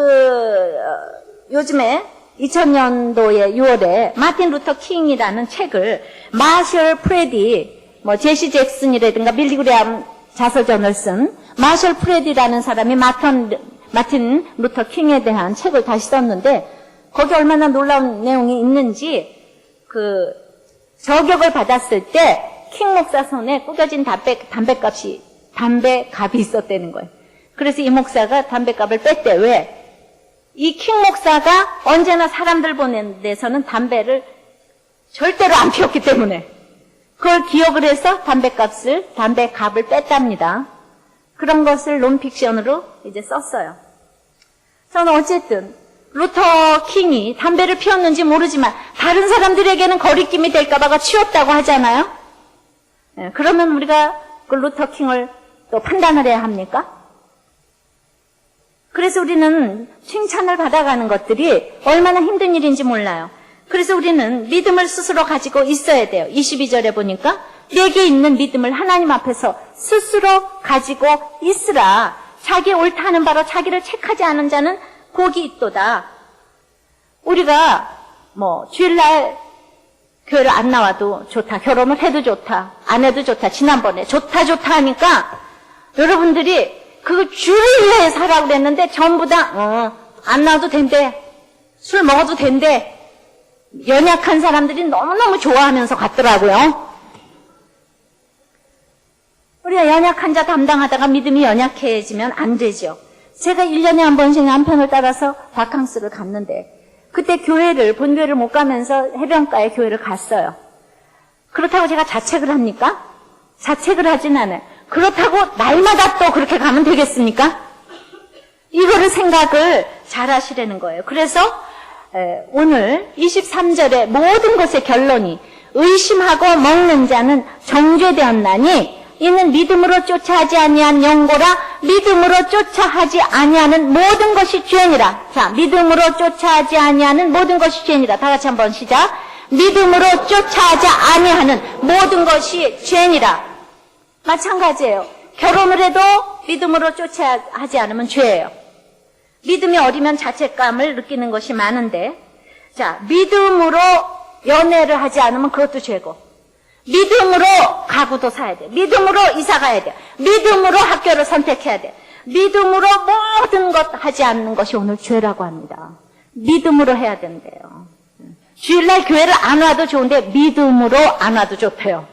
요즘에 2000년도에 6월에 마틴 루터 킹이라는 책을 마셜 프레디, 제시 잭슨이라든가 빌리 그레암 자서전을 쓴 마셜 프레디라는 사람이 마틴 루터 킹에 대한 책을 다시 썼는데 거기 얼마나 놀라운 내용이 있는지 저격을 받았을 때 킹 목사 손에 꾸겨진 담배갑이 있었다는 거예요. 그래서 이 목사가 담배갑을 뺐대. 왜? 이 킹 목사가 언제나 사람들 보는 데서는 담배를 절대로 안 피웠기 때문에 그걸 기억을 해서 담배갑을 뺐답니다. 그런 것을 논픽션으로 이제 썼어요. 저는 어쨌든 루터 킹이 담배를 피웠는지 모르지만 다른 사람들에게는 거리낌이 될까봐가 치웠다고 하잖아요. 네, 그러면 우리가 그 루터 킹을 또 판단을 해야 합니까? 그래서 우리는 칭찬을 받아가는 것들이 얼마나 힘든 일인지 몰라요. 그래서 우리는 믿음을 스스로 가지고 있어야 돼요. 22절에 보니까 내게 있는 믿음을 하나님 앞에서 스스로 가지고 있으라. 자기 옳다 하는 바로 자기를 책하지 않은 자는 복이 있도다. 우리가 주일날 교회를 안 나와도 좋다. 결혼을 해도 좋다. 안 해도 좋다. 지난번에 좋다 하니까 여러분들이 그 주를 위해 살라고 그랬는데 전부 다 안 나와도 된대. 술 먹어도 된대. 연약한 사람들이 너무너무 좋아하면서 갔더라고요. 우리가 연약한 자 담당하다가 믿음이 연약해지면 안 되죠. 제가 1년에 한 번씩 남편을 따라서 바캉스를 갔는데 그때 본교회를 못 가면서 해변가에 교회를 갔어요. 그렇다고 제가 자책을 합니까? 자책을 하진 않아요. 그렇다고 날마다 또 그렇게 가면 되겠습니까? 이거를 생각을 잘 하시라는 거예요. 그래서 오늘 23절의 모든 것의 결론이 의심하고 먹는 자는 정죄되었나니 이는 믿음으로 쫓아하지 아니한 영고라. 믿음으로 쫓아하지 아니하는 모든 것이 죄니라. 자, 믿음으로 쫓아하지 아니하는 모든 것이 죄니라. 다 같이 한번 시작. 믿음으로 쫓아하지 아니하는 모든 것이 죄니라. 마찬가지예요. 결혼을 해도 믿음으로 쫓아하지 않으면 죄예요. 믿음이 어리면 자책감을 느끼는 것이 많은데, 자, 믿음으로 연애를 하지 않으면 그것도 죄고, 믿음으로 가구도 사야 돼. 믿음으로 이사 가야 돼. 믿음으로 학교를 선택해야 돼. 믿음으로 모든 것 하지 않는 것이 오늘 죄라고 합니다. 믿음으로 해야 된대요. 주일날 교회를 안 와도 좋은데 믿음으로 안 와도 좋대요.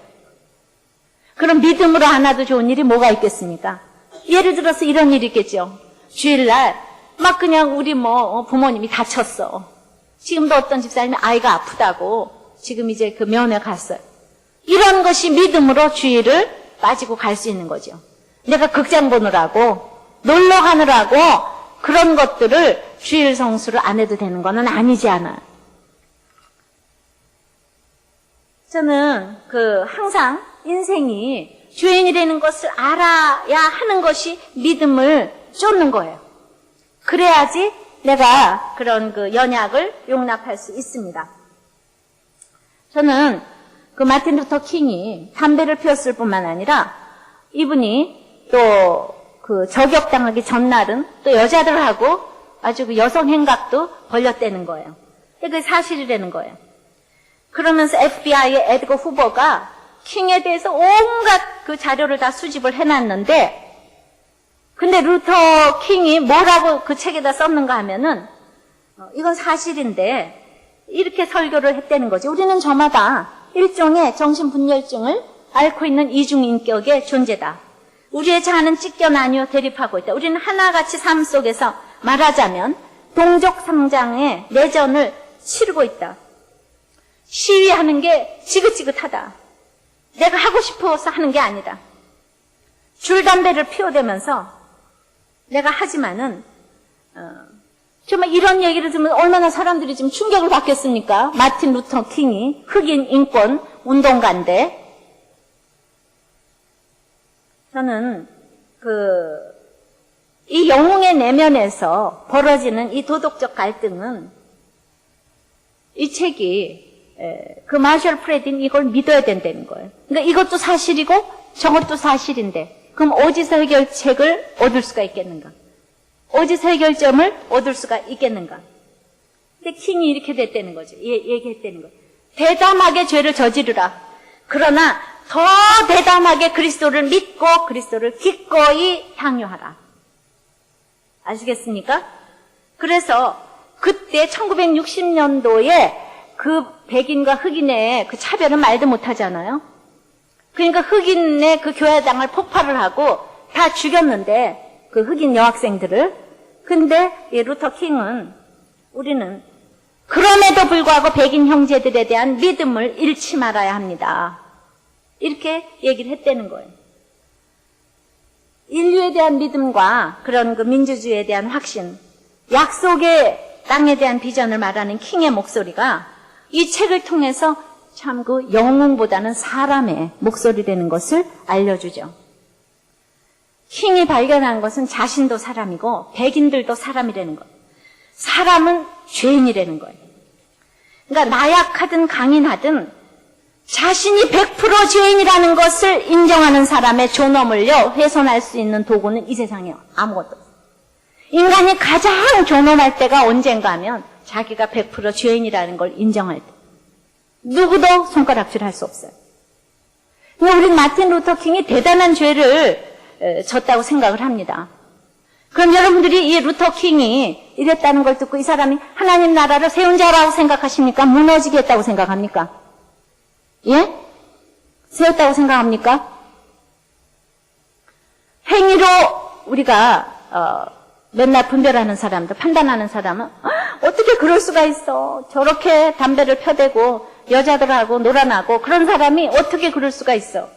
그럼 믿음으로 안 와도 좋은 일이 뭐가 있겠습니까? 예를 들어서 이런 일이 있겠죠. 주일날 막 그냥 우리 부모님이 다쳤어. 지금도 어떤 집사님이 아이가 아프다고 지금 이제 그 면회 갔어요. 이런 것이 믿음으로 주일을 빠지고 갈 수 있는 거죠. 내가 극장 보느라고 놀러 가느라고 그런 것들을 주일 성수를 안 해도 되는 거는 아니지 않아요. 저는 항상 인생이 죄인이라는 것을 알아야 하는 것이 믿음을 쫓는 거예요. 그래야지 내가 그런 연약을 용납할 수 있습니다. 저는 마틴 루터 킹이 담배를 피웠을 뿐만 아니라 이분이 또 저격당하기 전날은 또 여자들하고 아주 여성 행각도 벌렸다는 거예요. 그게 사실이라는 거예요. 그러면서 FBI의 에드거 후보가 킹에 대해서 온갖 자료를 다 수집을 해놨는데, 근데 루터 킹이 뭐라고 그 책에다 썼는가 하면은, 이건 사실인데, 이렇게 설교를 했다는 거지. 우리는 저마다 일종의 정신분열증을 앓고 있는 이중인격의 존재다. 우리의 자아는 찢겨 나뉘어 대립하고 있다. 우리는 하나같이 삶 속에서 말하자면 동족 상장의 내전을 치르고 있다. 시위하는 게 지긋지긋하다. 내가 하고 싶어서 하는 게 아니다. 줄담배를 피워대면서 내가 하지만은 정말 이런 얘기를 들으면 얼마나 사람들이 지금 충격을 받겠습니까? 마틴 루터 킹이 흑인 인권 운동가인데, 저는 이 영웅의 내면에서 벌어지는 이 도덕적 갈등은 이 책이 마셜 프레딘 이걸 믿어야 된다는 거예요. 그러니까 이것도 사실이고 저것도 사실인데, 그럼 어디서 해결책을 얻을 수가 있겠는가? 어디서 해결점을 얻을 수가 있겠는가? 근데 킹이 이렇게 됐다는 거죠. 얘기했다는 거예요. 대담하게 죄를 저지르라. 그러나 더 대담하게 그리스도를 믿고 그리스도를 기꺼이 향유하라. 아시겠습니까? 그래서 그때 1960년도에 백인과 흑인의 차별은 말도 못하잖아요. 그러니까 흑인의 교회당을 폭발을 하고 다 죽였는데, 흑인 여학생들을. 근데 이 루터 킹은 우리는 그럼에도 불구하고 백인 형제들에 대한 믿음을 잃지 말아야 합니다. 이렇게 얘기를 했다는 거예요. 인류에 대한 믿음과 그런 민주주의에 대한 확신, 약속의 땅에 대한 비전을 말하는 킹의 목소리가 이 책을 통해서 참 영웅보다는 사람의 목소리라는 것을 알려주죠. 킹이 발견한 것은 자신도 사람이고 백인들도 사람이라는 거예요. 사람은 죄인이라는 거예요. 그러니까 나약하든 강인하든 자신이 100% 죄인이라는 것을 인정하는 사람의 존엄을요 훼손할 수 있는 도구는 이 세상에 아무것도 없어요. 인간이 가장 존엄할 때가 언젠가 하면 자기가 100% 죄인이라는 걸 인정할 때. 누구도 손가락질할 수 없어요. 그러니까 우리 마틴 루터 킹이 대단한 죄를 졌다고 생각을 합니다. 그럼 여러분들이 이 루터 킹이 이랬다는 걸 듣고 이 사람이 하나님 나라를 세운 자라고 생각하십니까? 무너지게 했다고 생각합니까? 예? 세웠다고 생각합니까? 행위로 우리가 맨날 분별하는 사람들, 판단하는 사람은 어떻게 그럴 수가 있어? 저렇게 담배를 펴대고 여자들하고 놀아나고 그런 사람이 어떻게 그럴 수가 있어?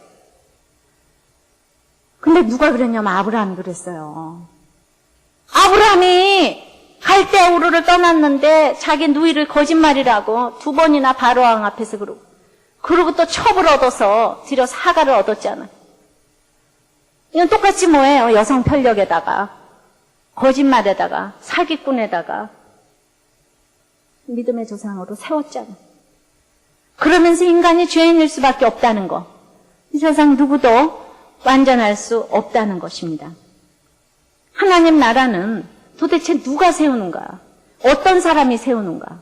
근데 누가 그랬냐면 아브라함이 그랬어요. 아브라함이 갈대우르를 떠났는데 자기 누이를 거짓말이라고 2번이나 바로왕 앞에서 그러고 또 첩을 얻어서 들여서 하가를 얻었잖아. 이건 똑같이 뭐예요? 여성 편력에다가, 거짓말에다가, 사기꾼에다가, 믿음의 조상으로 세웠잖아. 그러면서 인간이 죄인일 수밖에 없다는 거. 이 세상 누구도 완전할 수 없다는 것입니다. 하나님 나라는 도대체 누가 세우는가? 어떤 사람이 세우는가?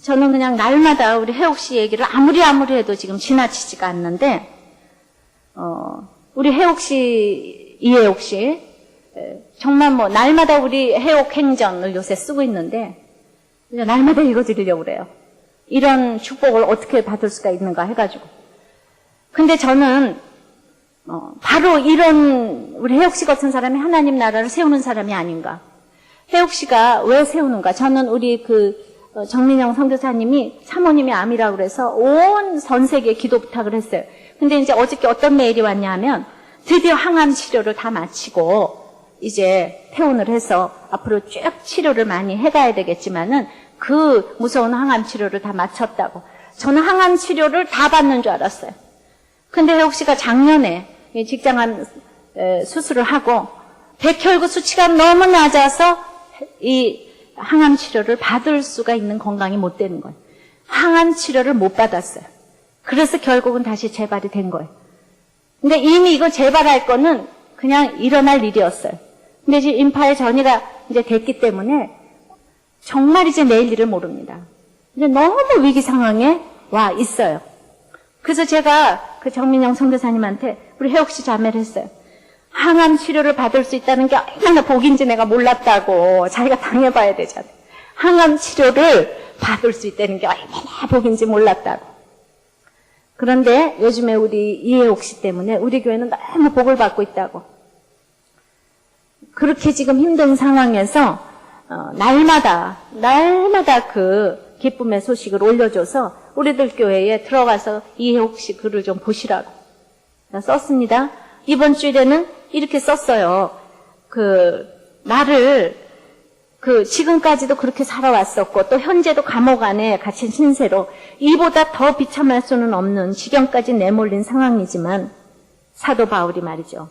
저는 그냥 날마다 우리 혜옥 씨 얘기를 아무리 해도 지금 지나치지가 않는데, 우리 혜옥 씨, 이혜옥 씨, 정말 뭐, 날마다 우리 혜옥 행전을 요새 쓰고 있는데, 날마다 읽어드리려고 그래요. 이런 축복을 어떻게 받을 수가 있는가 해가지고. 근데 저는, 바로 이런, 우리 혜옥 씨 같은 사람이 하나님 나라를 세우는 사람이 아닌가. 혜옥 씨가 왜 세우는가. 저는 우리 정민영 선교사님이 사모님이 암이라고 그래서 온 전 세계에 기도 부탁을 했어요. 근데 이제 어저께 어떤 메일이 왔냐 하면 드디어 항암 치료를 다 마치고 이제 퇴원을 해서 앞으로 쭉 치료를 많이 해가야 되겠지만은 그 무서운 항암 치료를 다 마쳤다고. 저는 항암 치료를 다 받는 줄 알았어요. 근데 혜옥 씨가 작년에 직장암 수술을 하고 백혈구 수치가 너무 낮아서 이 항암 치료를 받을 수가 있는 건강이 못 되는 거예요. 항암 치료를 못 받았어요. 그래서 결국은 다시 재발이 된 거예요. 근데 이미 이거 재발할 거는 그냥 일어날 일이었어요. 근데 이제 임파의 전이가 이제 됐기 때문에 정말 이제 내일 일을 모릅니다. 이제 너무 위기 상황에 와 있어요. 그래서 제가 그 정민영 선교사님한테 우리 혜옥 씨 자매를 했어요. 항암 치료를 받을 수 있다는 게 얼마나 복인지 내가 몰랐다고. 자기가 당해봐야 되잖아요. 항암 치료를 받을 수 있다는 게 얼마나 복인지 몰랐다고. 그런데 요즘에 우리 이혜옥 씨 때문에 우리 교회는 너무 복을 받고 있다고. 그렇게 지금 힘든 상황에서 날마다 그 기쁨의 소식을 올려줘서 우리들 교회에 들어가서 이혜옥 씨 글을 좀 보시라고 썼습니다. 이번 주일에는 이렇게 썼어요. 나를 지금까지도 그렇게 살아왔었고 또 현재도 감옥 안에 갇힌 신세로 이보다 더 비참할 수는 없는 지경까지 내몰린 상황이지만 사도 바울이 말이죠.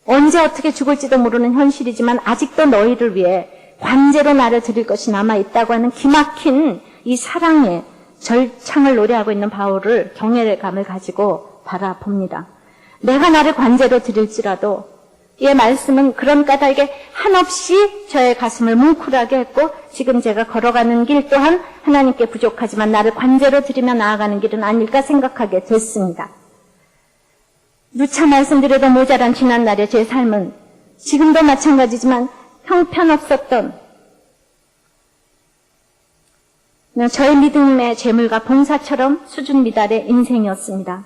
언제 어떻게 죽을지도 모르는 현실이지만 아직도 너희를 위해 관제로 나를 드릴 것이 남아있다고 하는 기막힌 이 사랑의 절창을 노래하고 있는 바울을 경외감을 가지고 바라봅니다. 내가 나를 관제로 드릴지라도 이 말씀은 그런 까닭에 한없이 저의 가슴을 뭉클하게 했고 지금 제가 걸어가는 길 또한 하나님께 부족하지만 나를 관제로 드리며 나아가는 길은 아닐까 생각하게 됐습니다. 누차 말씀드려도 모자란 지난날의 제 삶은 지금도 마찬가지지만 형편없었던 저의 믿음의 재물과 봉사처럼 수준 미달의 인생이었습니다.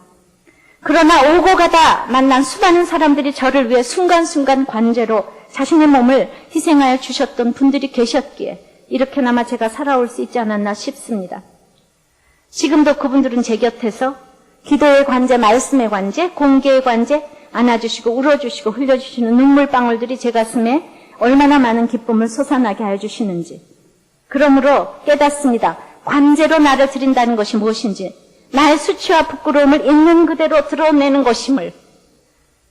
그러나 오고 가다 만난 수많은 사람들이 저를 위해 순간순간 관제로 자신의 몸을 희생하여 주셨던 분들이 계셨기에 이렇게나마 제가 살아올 수 있지 않았나 싶습니다. 지금도 그분들은 제 곁에서 기도의 관제, 말씀의 관제, 공개의 관제 안아주시고 울어주시고 흘려주시는 눈물방울들이 제 가슴에 얼마나 많은 기쁨을 솟아나게 하여 주시는지. 그러므로 깨닫습니다. 관제로 나를 드린다는 것이 무엇인지. 나의 수치와 부끄러움을 있는 그대로 드러내는 것임을.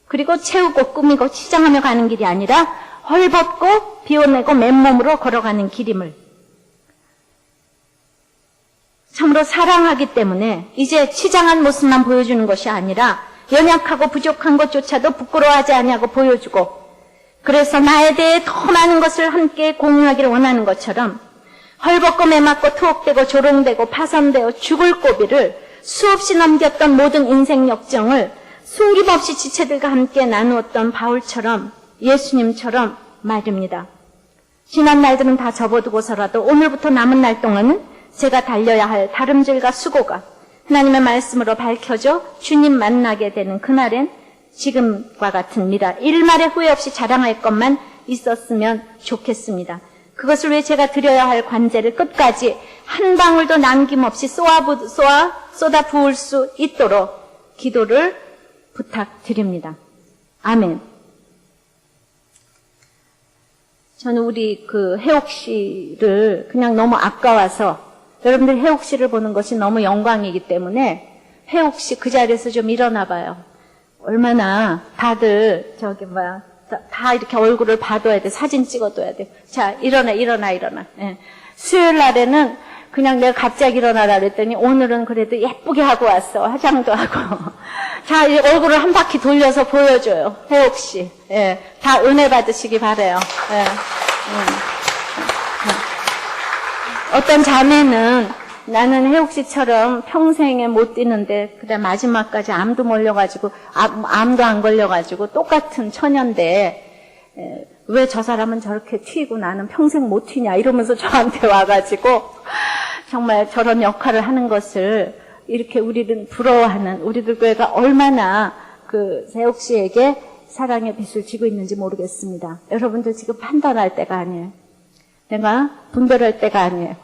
그리고 채우고 꾸미고 치장하며 가는 길이 아니라 헐벗고 비워내고 맨몸으로 걸어가는 길임을. 참으로 사랑하기 때문에 이제 치장한 모습만 보여주는 것이 아니라 연약하고 부족한 것조차도 부끄러워하지 아니하고 보여주고 그래서 나에 대해 더 많은 것을 함께 공유하기를 원하는 것처럼 헐벗고 매맞고 투옥되고 조롱되고 파선되어 죽을 고비를 수없이 넘겼던 모든 인생 역정을 숨김없이 지체들과 함께 나누었던 바울처럼 예수님처럼 말입니다. 지난 날들은 다 접어두고서라도 오늘부터 남은 날 동안은 제가 달려야 할 다름질과 수고가 하나님의 말씀으로 밝혀져 주님 만나게 되는 그날엔 지금과 같은 미라 일말의 후회 없이 자랑할 것만 있었으면 좋겠습니다. 그것을 위해 제가 드려야 할 관제를 끝까지 한 방울도 남김없이 쏟아 부을 수 있도록 기도를 부탁드립니다. 아멘. 저는 우리 혜옥 씨를 그냥 너무 아까워서 여러분들 혜옥 씨를 보는 것이 너무 영광이기 때문에 혜옥 씨 그 자리에서 좀 일어나 봐요. 얼마나 다들 다 이렇게 얼굴을 봐둬야 돼. 사진 찍어둬야 돼. 자, 일어나. 예. 수요일 날에는 그냥 내가 갑자기 일어나라 그랬더니 오늘은 그래도 예쁘게 하고 왔어. 화장도 하고. 자, 이 얼굴을 한 바퀴 돌려서 보여줘요. 혜옥 씨. 예. 다 은혜 받으시기 바래요. 예. 어떤 자매는 나는 혜옥 씨처럼 평생에 못 뛰는데 그다음 마지막까지 암도 몰려가지고 암도 안 걸려가지고 똑같은 처녀인데 왜 저 사람은 저렇게 튀고 나는 평생 못 튀냐 이러면서 저한테 와가지고 정말 저런 역할을 하는 것을 이렇게 우리는 부러워하는 우리들 교회가 얼마나 그 혜옥 씨에게 사랑의 빚을 지고 있는지 모르겠습니다. 여러분들 지금 판단할 때가 아니에요. 내가 분별할 때가 아니에요.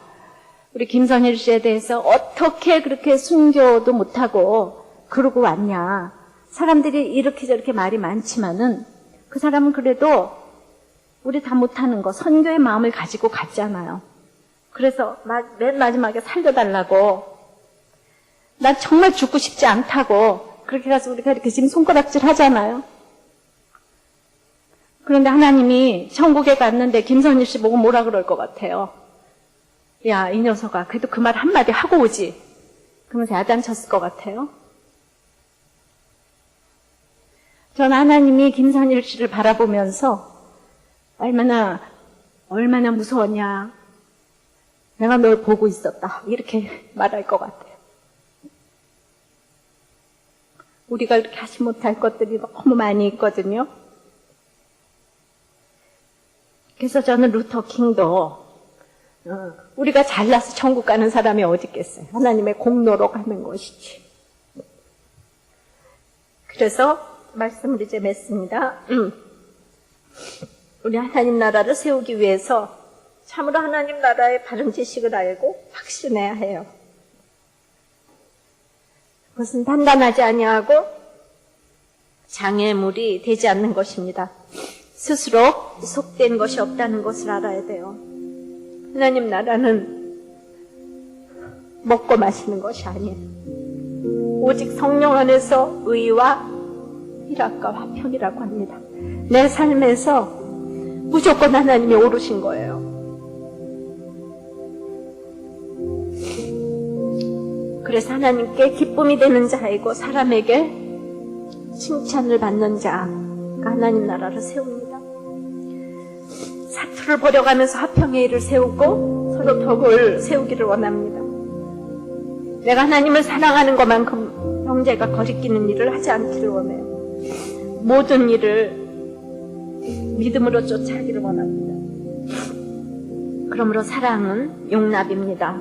우리 김선일 씨에 대해서 어떻게 그렇게 순교도 못하고 그러고 왔냐. 사람들이 이렇게 저렇게 말이 많지만은 그 사람은 그래도 우리 다 못하는 거 선교의 마음을 가지고 갔잖아요. 그래서 맨 마지막에 살려달라고 난 정말 죽고 싶지 않다고 그렇게 가서 우리가 이렇게 지금 손가락질 하잖아요. 그런데 하나님이 천국에 갔는데 김선일 씨 보고 뭐라 그럴 것 같아요. 야, 이 녀석아, 그래도 그 말 한마디 하고 오지. 그러면서 야단쳤을 것 같아요. 전 하나님이 김선일 씨를 바라보면서 얼마나 무서웠냐. 내가 널 보고 있었다. 이렇게 말할 것 같아요. 우리가 이렇게 하지 못할 것들이 너무 많이 있거든요. 그래서 저는 루터 킹도 우리가 잘나서 천국 가는 사람이 어디 있겠어요. 하나님의 공로로 가는 것이지. 그래서 말씀을 이제 맺습니다. 우리 하나님 나라를 세우기 위해서 참으로 하나님 나라의 바른 지식을 알고 확신해야 해요. 그것은 단단하지 아니하고 장애물이 되지 않는 것입니다. 스스로 속된 것이 없다는 것을 알아야 돼요. 하나님 나라는 먹고 마시는 것이 아니에요. 오직 성령 안에서 의와 희락과 화평이라고 합니다. 내 삶에서 무조건 하나님이 오르신 거예요. 그래서 하나님께 기쁨이 되는 자이고 사람에게 칭찬을 받는 자가 하나님 나라를 세웁니다. 사투를 버려가면서 화평의 일을 세우고 서로 덕을 세우기를 원합니다. 내가 하나님을 사랑하는 것만큼 형제가 거리끼는 일을 하지 않기를 원해요. 모든 일을 믿음으로 쫓아가기를 원합니다. 그러므로 사랑은 용납입니다.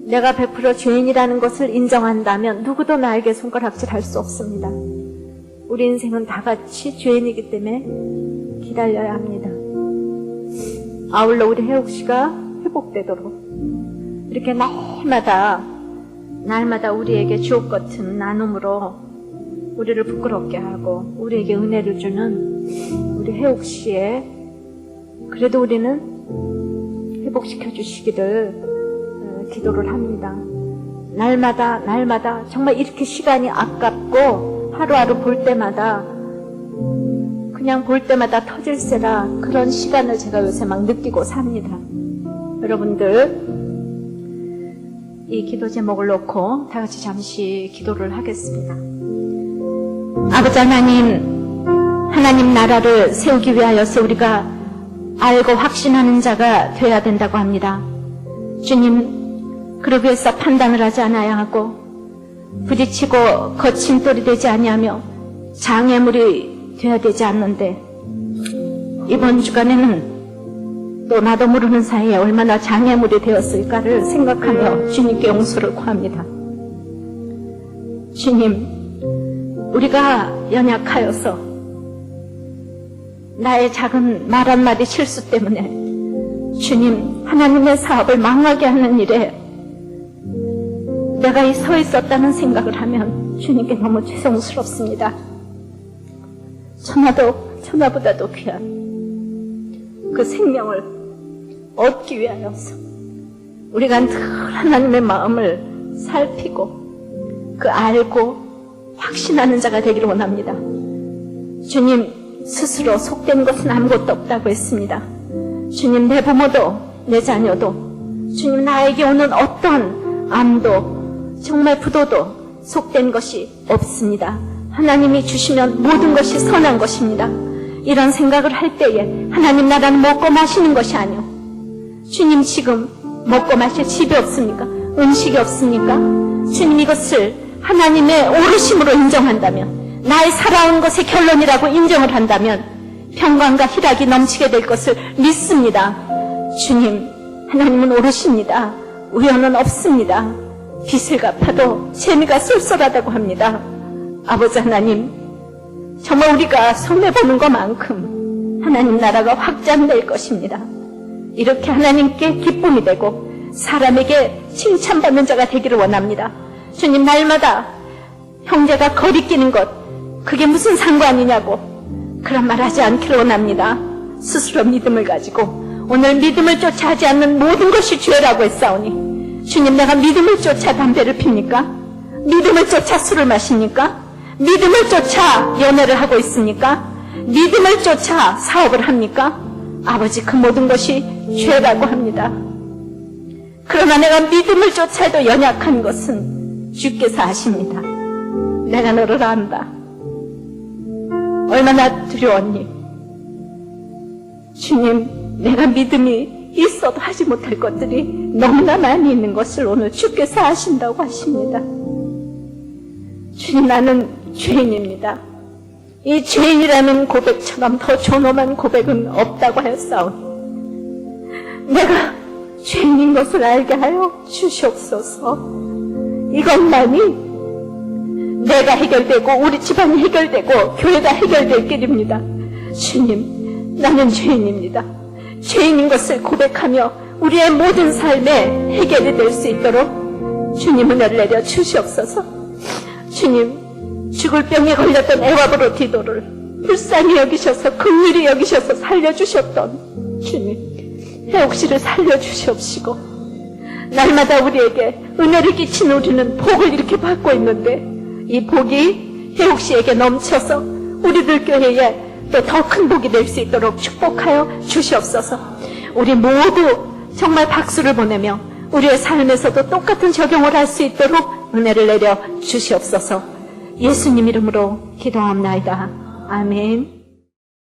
내가 100% 죄인이라는 것을 인정한다면 누구도 나에게 손가락질할 수 없습니다. 우리 인생은 다 같이 죄인이기 때문에 기다려야 합니다. 아울러 우리 혜옥 씨가 회복되도록 이렇게 날마다 우리에게 주옥 같은 나눔으로 우리를 부끄럽게 하고 우리에게 은혜를 주는 우리 혜옥 씨의 그래도 우리는 회복시켜 주시기를 기도를 합니다. 날마다 정말 이렇게 시간이 아깝고 하루하루 볼 때마다 그냥 볼 때마다 터질세라 그런 시간을 제가 요새 막 느끼고 삽니다. 여러분들 이 기도 제목을 놓고 다 같이 잠시 기도를 하겠습니다. 아버지 하나님 나라를 세우기 위하여서 우리가 알고 확신하는 자가 되어야 된다고 합니다. 주님, 그러기 위해서 판단을 하지 않아야 하고 부딪히고 거친 돌이 되지 아니하며 장애물이 되어야 되지 않는데 이번 주간에는 또 나도 모르는 사이에 얼마나 장애물이 되었을까를 생각하며 주님께 용서를 구합니다. 주님, 우리가 연약하여서 나의 작은 말 한마디 실수 때문에 주님, 하나님의 사업을 망하게 하는 일에 내가 서 있었다는 생각을 하면 주님께 너무 죄송스럽습니다. 천하보다도 귀한 그 생명을 얻기 위하여서 우리가 늘 하나님의 마음을 살피고 그 알고 확신하는 자가 되기를 원합니다. 주님 스스로 속된 것은 아무것도 없다고 했습니다. 주님 내 부모도 내 자녀도 주님 나에게 오는 어떤 암도 정말 부도도 속된 것이 없습니다. 하나님이 주시면 모든 것이 선한 것입니다. 이런 생각을 할 때에 하나님 나라는 먹고 마시는 것이 아니오. 주님 지금 먹고 마실 집이 없습니까? 음식이 없습니까? 주님 이것을 하나님의 오르심으로 인정한다면, 나의 살아온 것의 결론이라고 인정을 한다면 평강과 희락이 넘치게 될 것을 믿습니다. 주님, 하나님은 오르십니다. 우연은 없습니다. 빚을 갚아도 재미가 쏠쏠하다고 합니다. 아버지 하나님, 정말 우리가 손해보는 것만큼 하나님 나라가 확장될 것입니다. 이렇게 하나님께 기쁨이 되고 사람에게 칭찬받는 자가 되기를 원합니다. 주님 날마다 형제가 거리끼는 것 그게 무슨 상관이냐고 그런 말 하지 않기를 원합니다. 스스로 믿음을 가지고 오늘 믿음을 쫓아 하지 않는 모든 것이 죄라고 했사오니 주님 내가 믿음을 쫓아 담배를 핍니까? 믿음을 쫓아 술을 마십니까? 믿음을 쫓아 연애를 하고 있습니까? 믿음을 쫓아 사업을 합니까? 아버지 그 모든 것이 죄라고 합니다. 그러나 내가 믿음을 쫓아도 연약한 것은 주께서 아십니다. 내가 너를 안다. 얼마나 두려웠니? 주님, 내가 믿음이 있어도 하지 못할 것들이 너무나 많이 있는 것을 오늘 주께서 아신다고 하십니다. 주님, 나는 죄인입니다. 이 죄인이라는 고백처럼 더 존엄한 고백은 없다고 하였사오니 내가 죄인인 것을 알게 하여 주시옵소서. 이것만이 내가 해결되고 우리 집안이 해결되고 교회가 해결될 길입니다. 주님, 나는 죄인입니다. 죄인인 것을 고백하며 우리의 모든 삶에 해결이 될 수 있도록 주님 은혜를 내려 주시옵소서. 주님, 죽을 병에 걸렸던 에와브로 디도를 불쌍히 여기셔서 긍휼히 여기셔서 살려주셨던 주님, 해옥씨를 살려주시옵시고 날마다 우리에게 은혜를 끼친 우리는 복을 이렇게 받고 있는데 이 복이 해옥씨에게 넘쳐서 우리들 교회에 또 더 큰 복이 될 수 있도록 축복하여 주시옵소서. 우리 모두 정말 박수를 보내며 우리의 삶에서도 똑같은 적용을 할 수 있도록 은혜를 내려 주시옵소서. 예수님 이름으로 기도합나이다. 아멘.